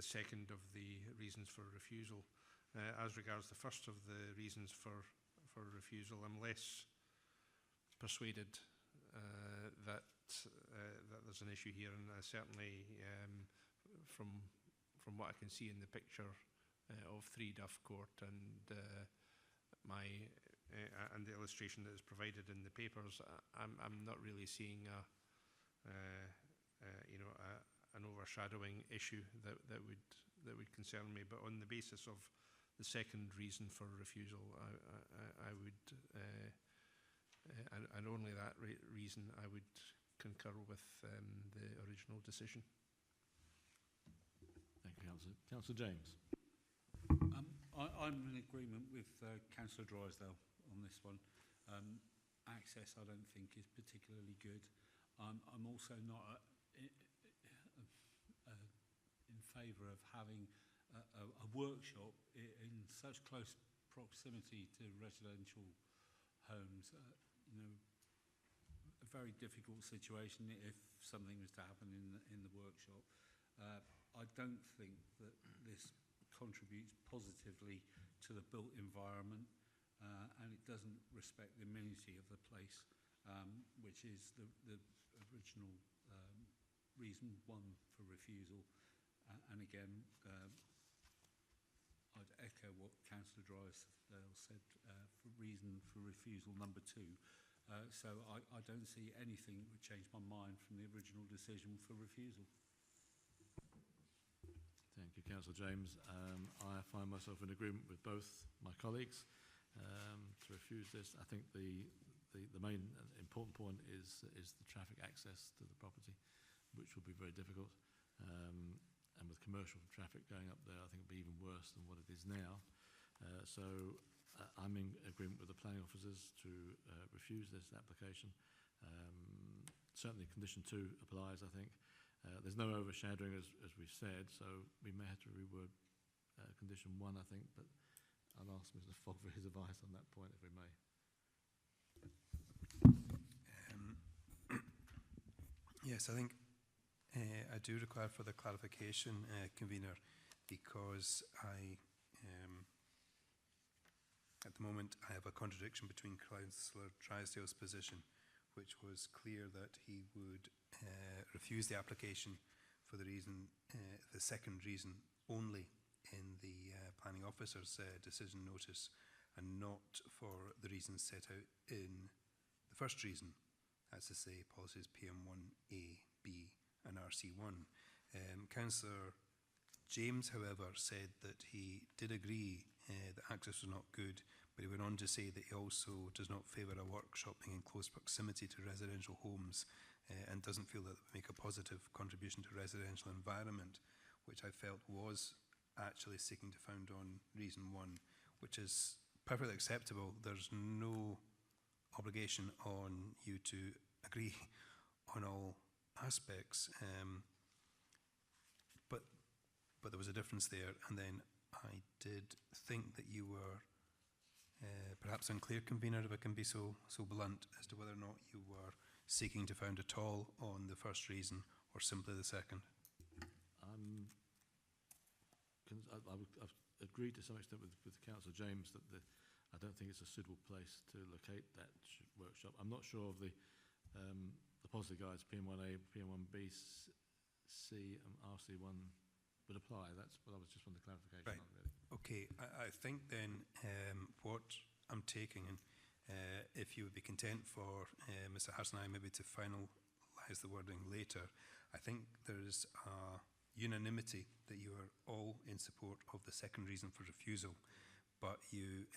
second of the reasons for refusal. As regards the first of the reasons for refusal, I'm less persuaded that there's an issue here, and certainly from what I can see in the picture of 3 Duff Court and and the illustration that is provided in the papers, I'm not really seeing an overshadowing issue that would concern me. But on the basis of the second reason for refusal, I would, and only that reason, I would concur with the original decision. Thank you, Councillor. Councillor James. I'm in agreement with Councillor Drysdale on this one. Access, I don't think, is particularly good. I'm also not in favour of having a workshop in such close proximity to residential homes. A very difficult situation if something was to happen in the workshop. I don't think that this contributes positively to the built environment, and it doesn't respect the amenity of the place, which is the original reason 1 for refusal. And again, I'd echo what Councillor Drysdale said for reason for refusal number 2. So I don't see anything that would change my mind from the original decision for refusal. Thank you, Councillor James. I find myself in agreement with both my colleagues to refuse this. I think the main important point is the traffic access to the property, which will be very difficult. And with commercial traffic going up there, I think it'll be even worse than what it is now. So I'm in agreement with the planning officers to refuse this application. Certainly condition 2 applies, I think. There's no overshadowing, as we've said, so we may have to reword condition 1, I think, but I'll ask Mr. Fogg for his advice on that point, if we may. Yes, I think I do require further clarification, Convener, because at the moment, I have a contradiction between Councillor Drysdale's position, which was clear that he would refuse the application for the reason, the second reason only in the planning officer's decision notice, and not for the reasons set out in the first reason, that's to say policies PM1A, B and RC1. Councillor James, however, said that he did agree that access was not good, but he went on to say that he also does not favour a workshop being in close proximity to residential homes and doesn't feel that it would make a positive contribution to residential environment, which I felt was actually seeking to found on reason 1, which is perfectly acceptable. There's no obligation on you to agree on all aspects, but there was a difference there, and then I did think that you were perhaps unclear, Convener, if I can be so blunt, as to whether or not you were seeking to found at all on the first reason or simply the second. I've agreed to some extent with Councillor James that I don't think it's a suitable place to locate that workshop. I'm not sure of the policy guides PM1A, PM1B, C and RC1 would apply. That's what I was just wanting clarification right. on, really. Okay, I think then what I'm taking, and if you would be content for Mr. Harrison and I maybe to finalise the wording later, I think there's a unanimity that you are all in support of the second reason for refusal, but you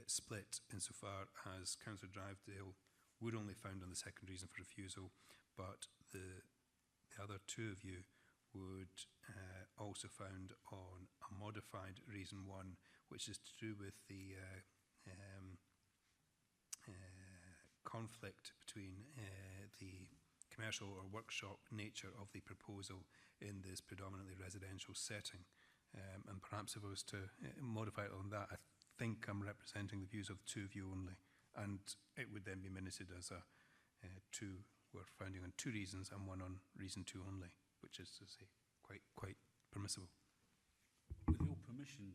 split insofar as Councillor Drysdale would only found on the second reason for refusal, but the other 2 of you would also found on a modified reason 1, which is to do with the conflict between the commercial or workshop nature of the proposal in this predominantly residential setting. And perhaps if I was to modify it on that, I think I'm representing the views of 2 of you only, and it would then be minuted as a 2 were founding on 2 reasons and 1 on reason 2 only, which is to say quite permissible. With your permission,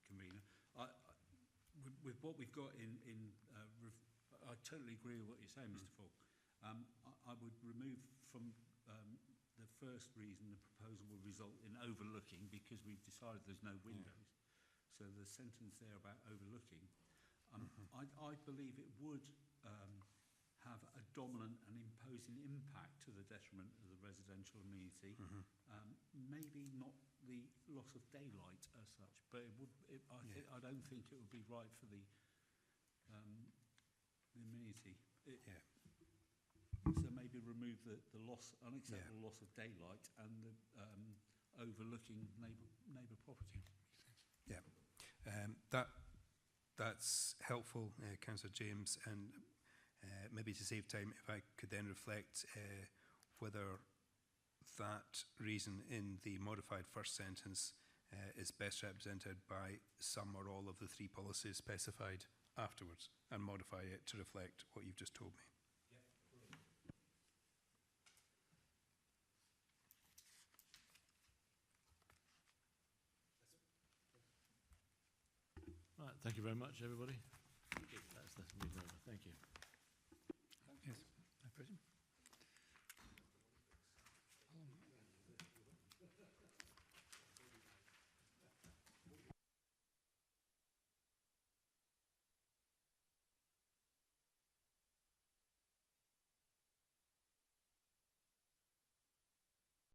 Convener, with what we've got I totally agree with what you're saying, Mr. Fogg. I would remove from the first reason the proposal will result in overlooking, because we've decided there's no windows. So the sentence there about overlooking, I believe it would have a dominant and imposing impact to the detriment of the residential amenity. Maybe not the loss of daylight as such, but it would. I don't think it would be right for the amenity. So maybe remove the unacceptable loss of daylight and the overlooking neighbour property. Yeah, that's helpful, Councillor James, and maybe to save time, if I could then reflect whether that reason in the modified first sentence is best represented by some or all of the 3 policies specified afterwards, and modify it to reflect what you've just told me. Right, thank you very much, everybody. That's the meeting over. Thank you. Yes, my pleasure.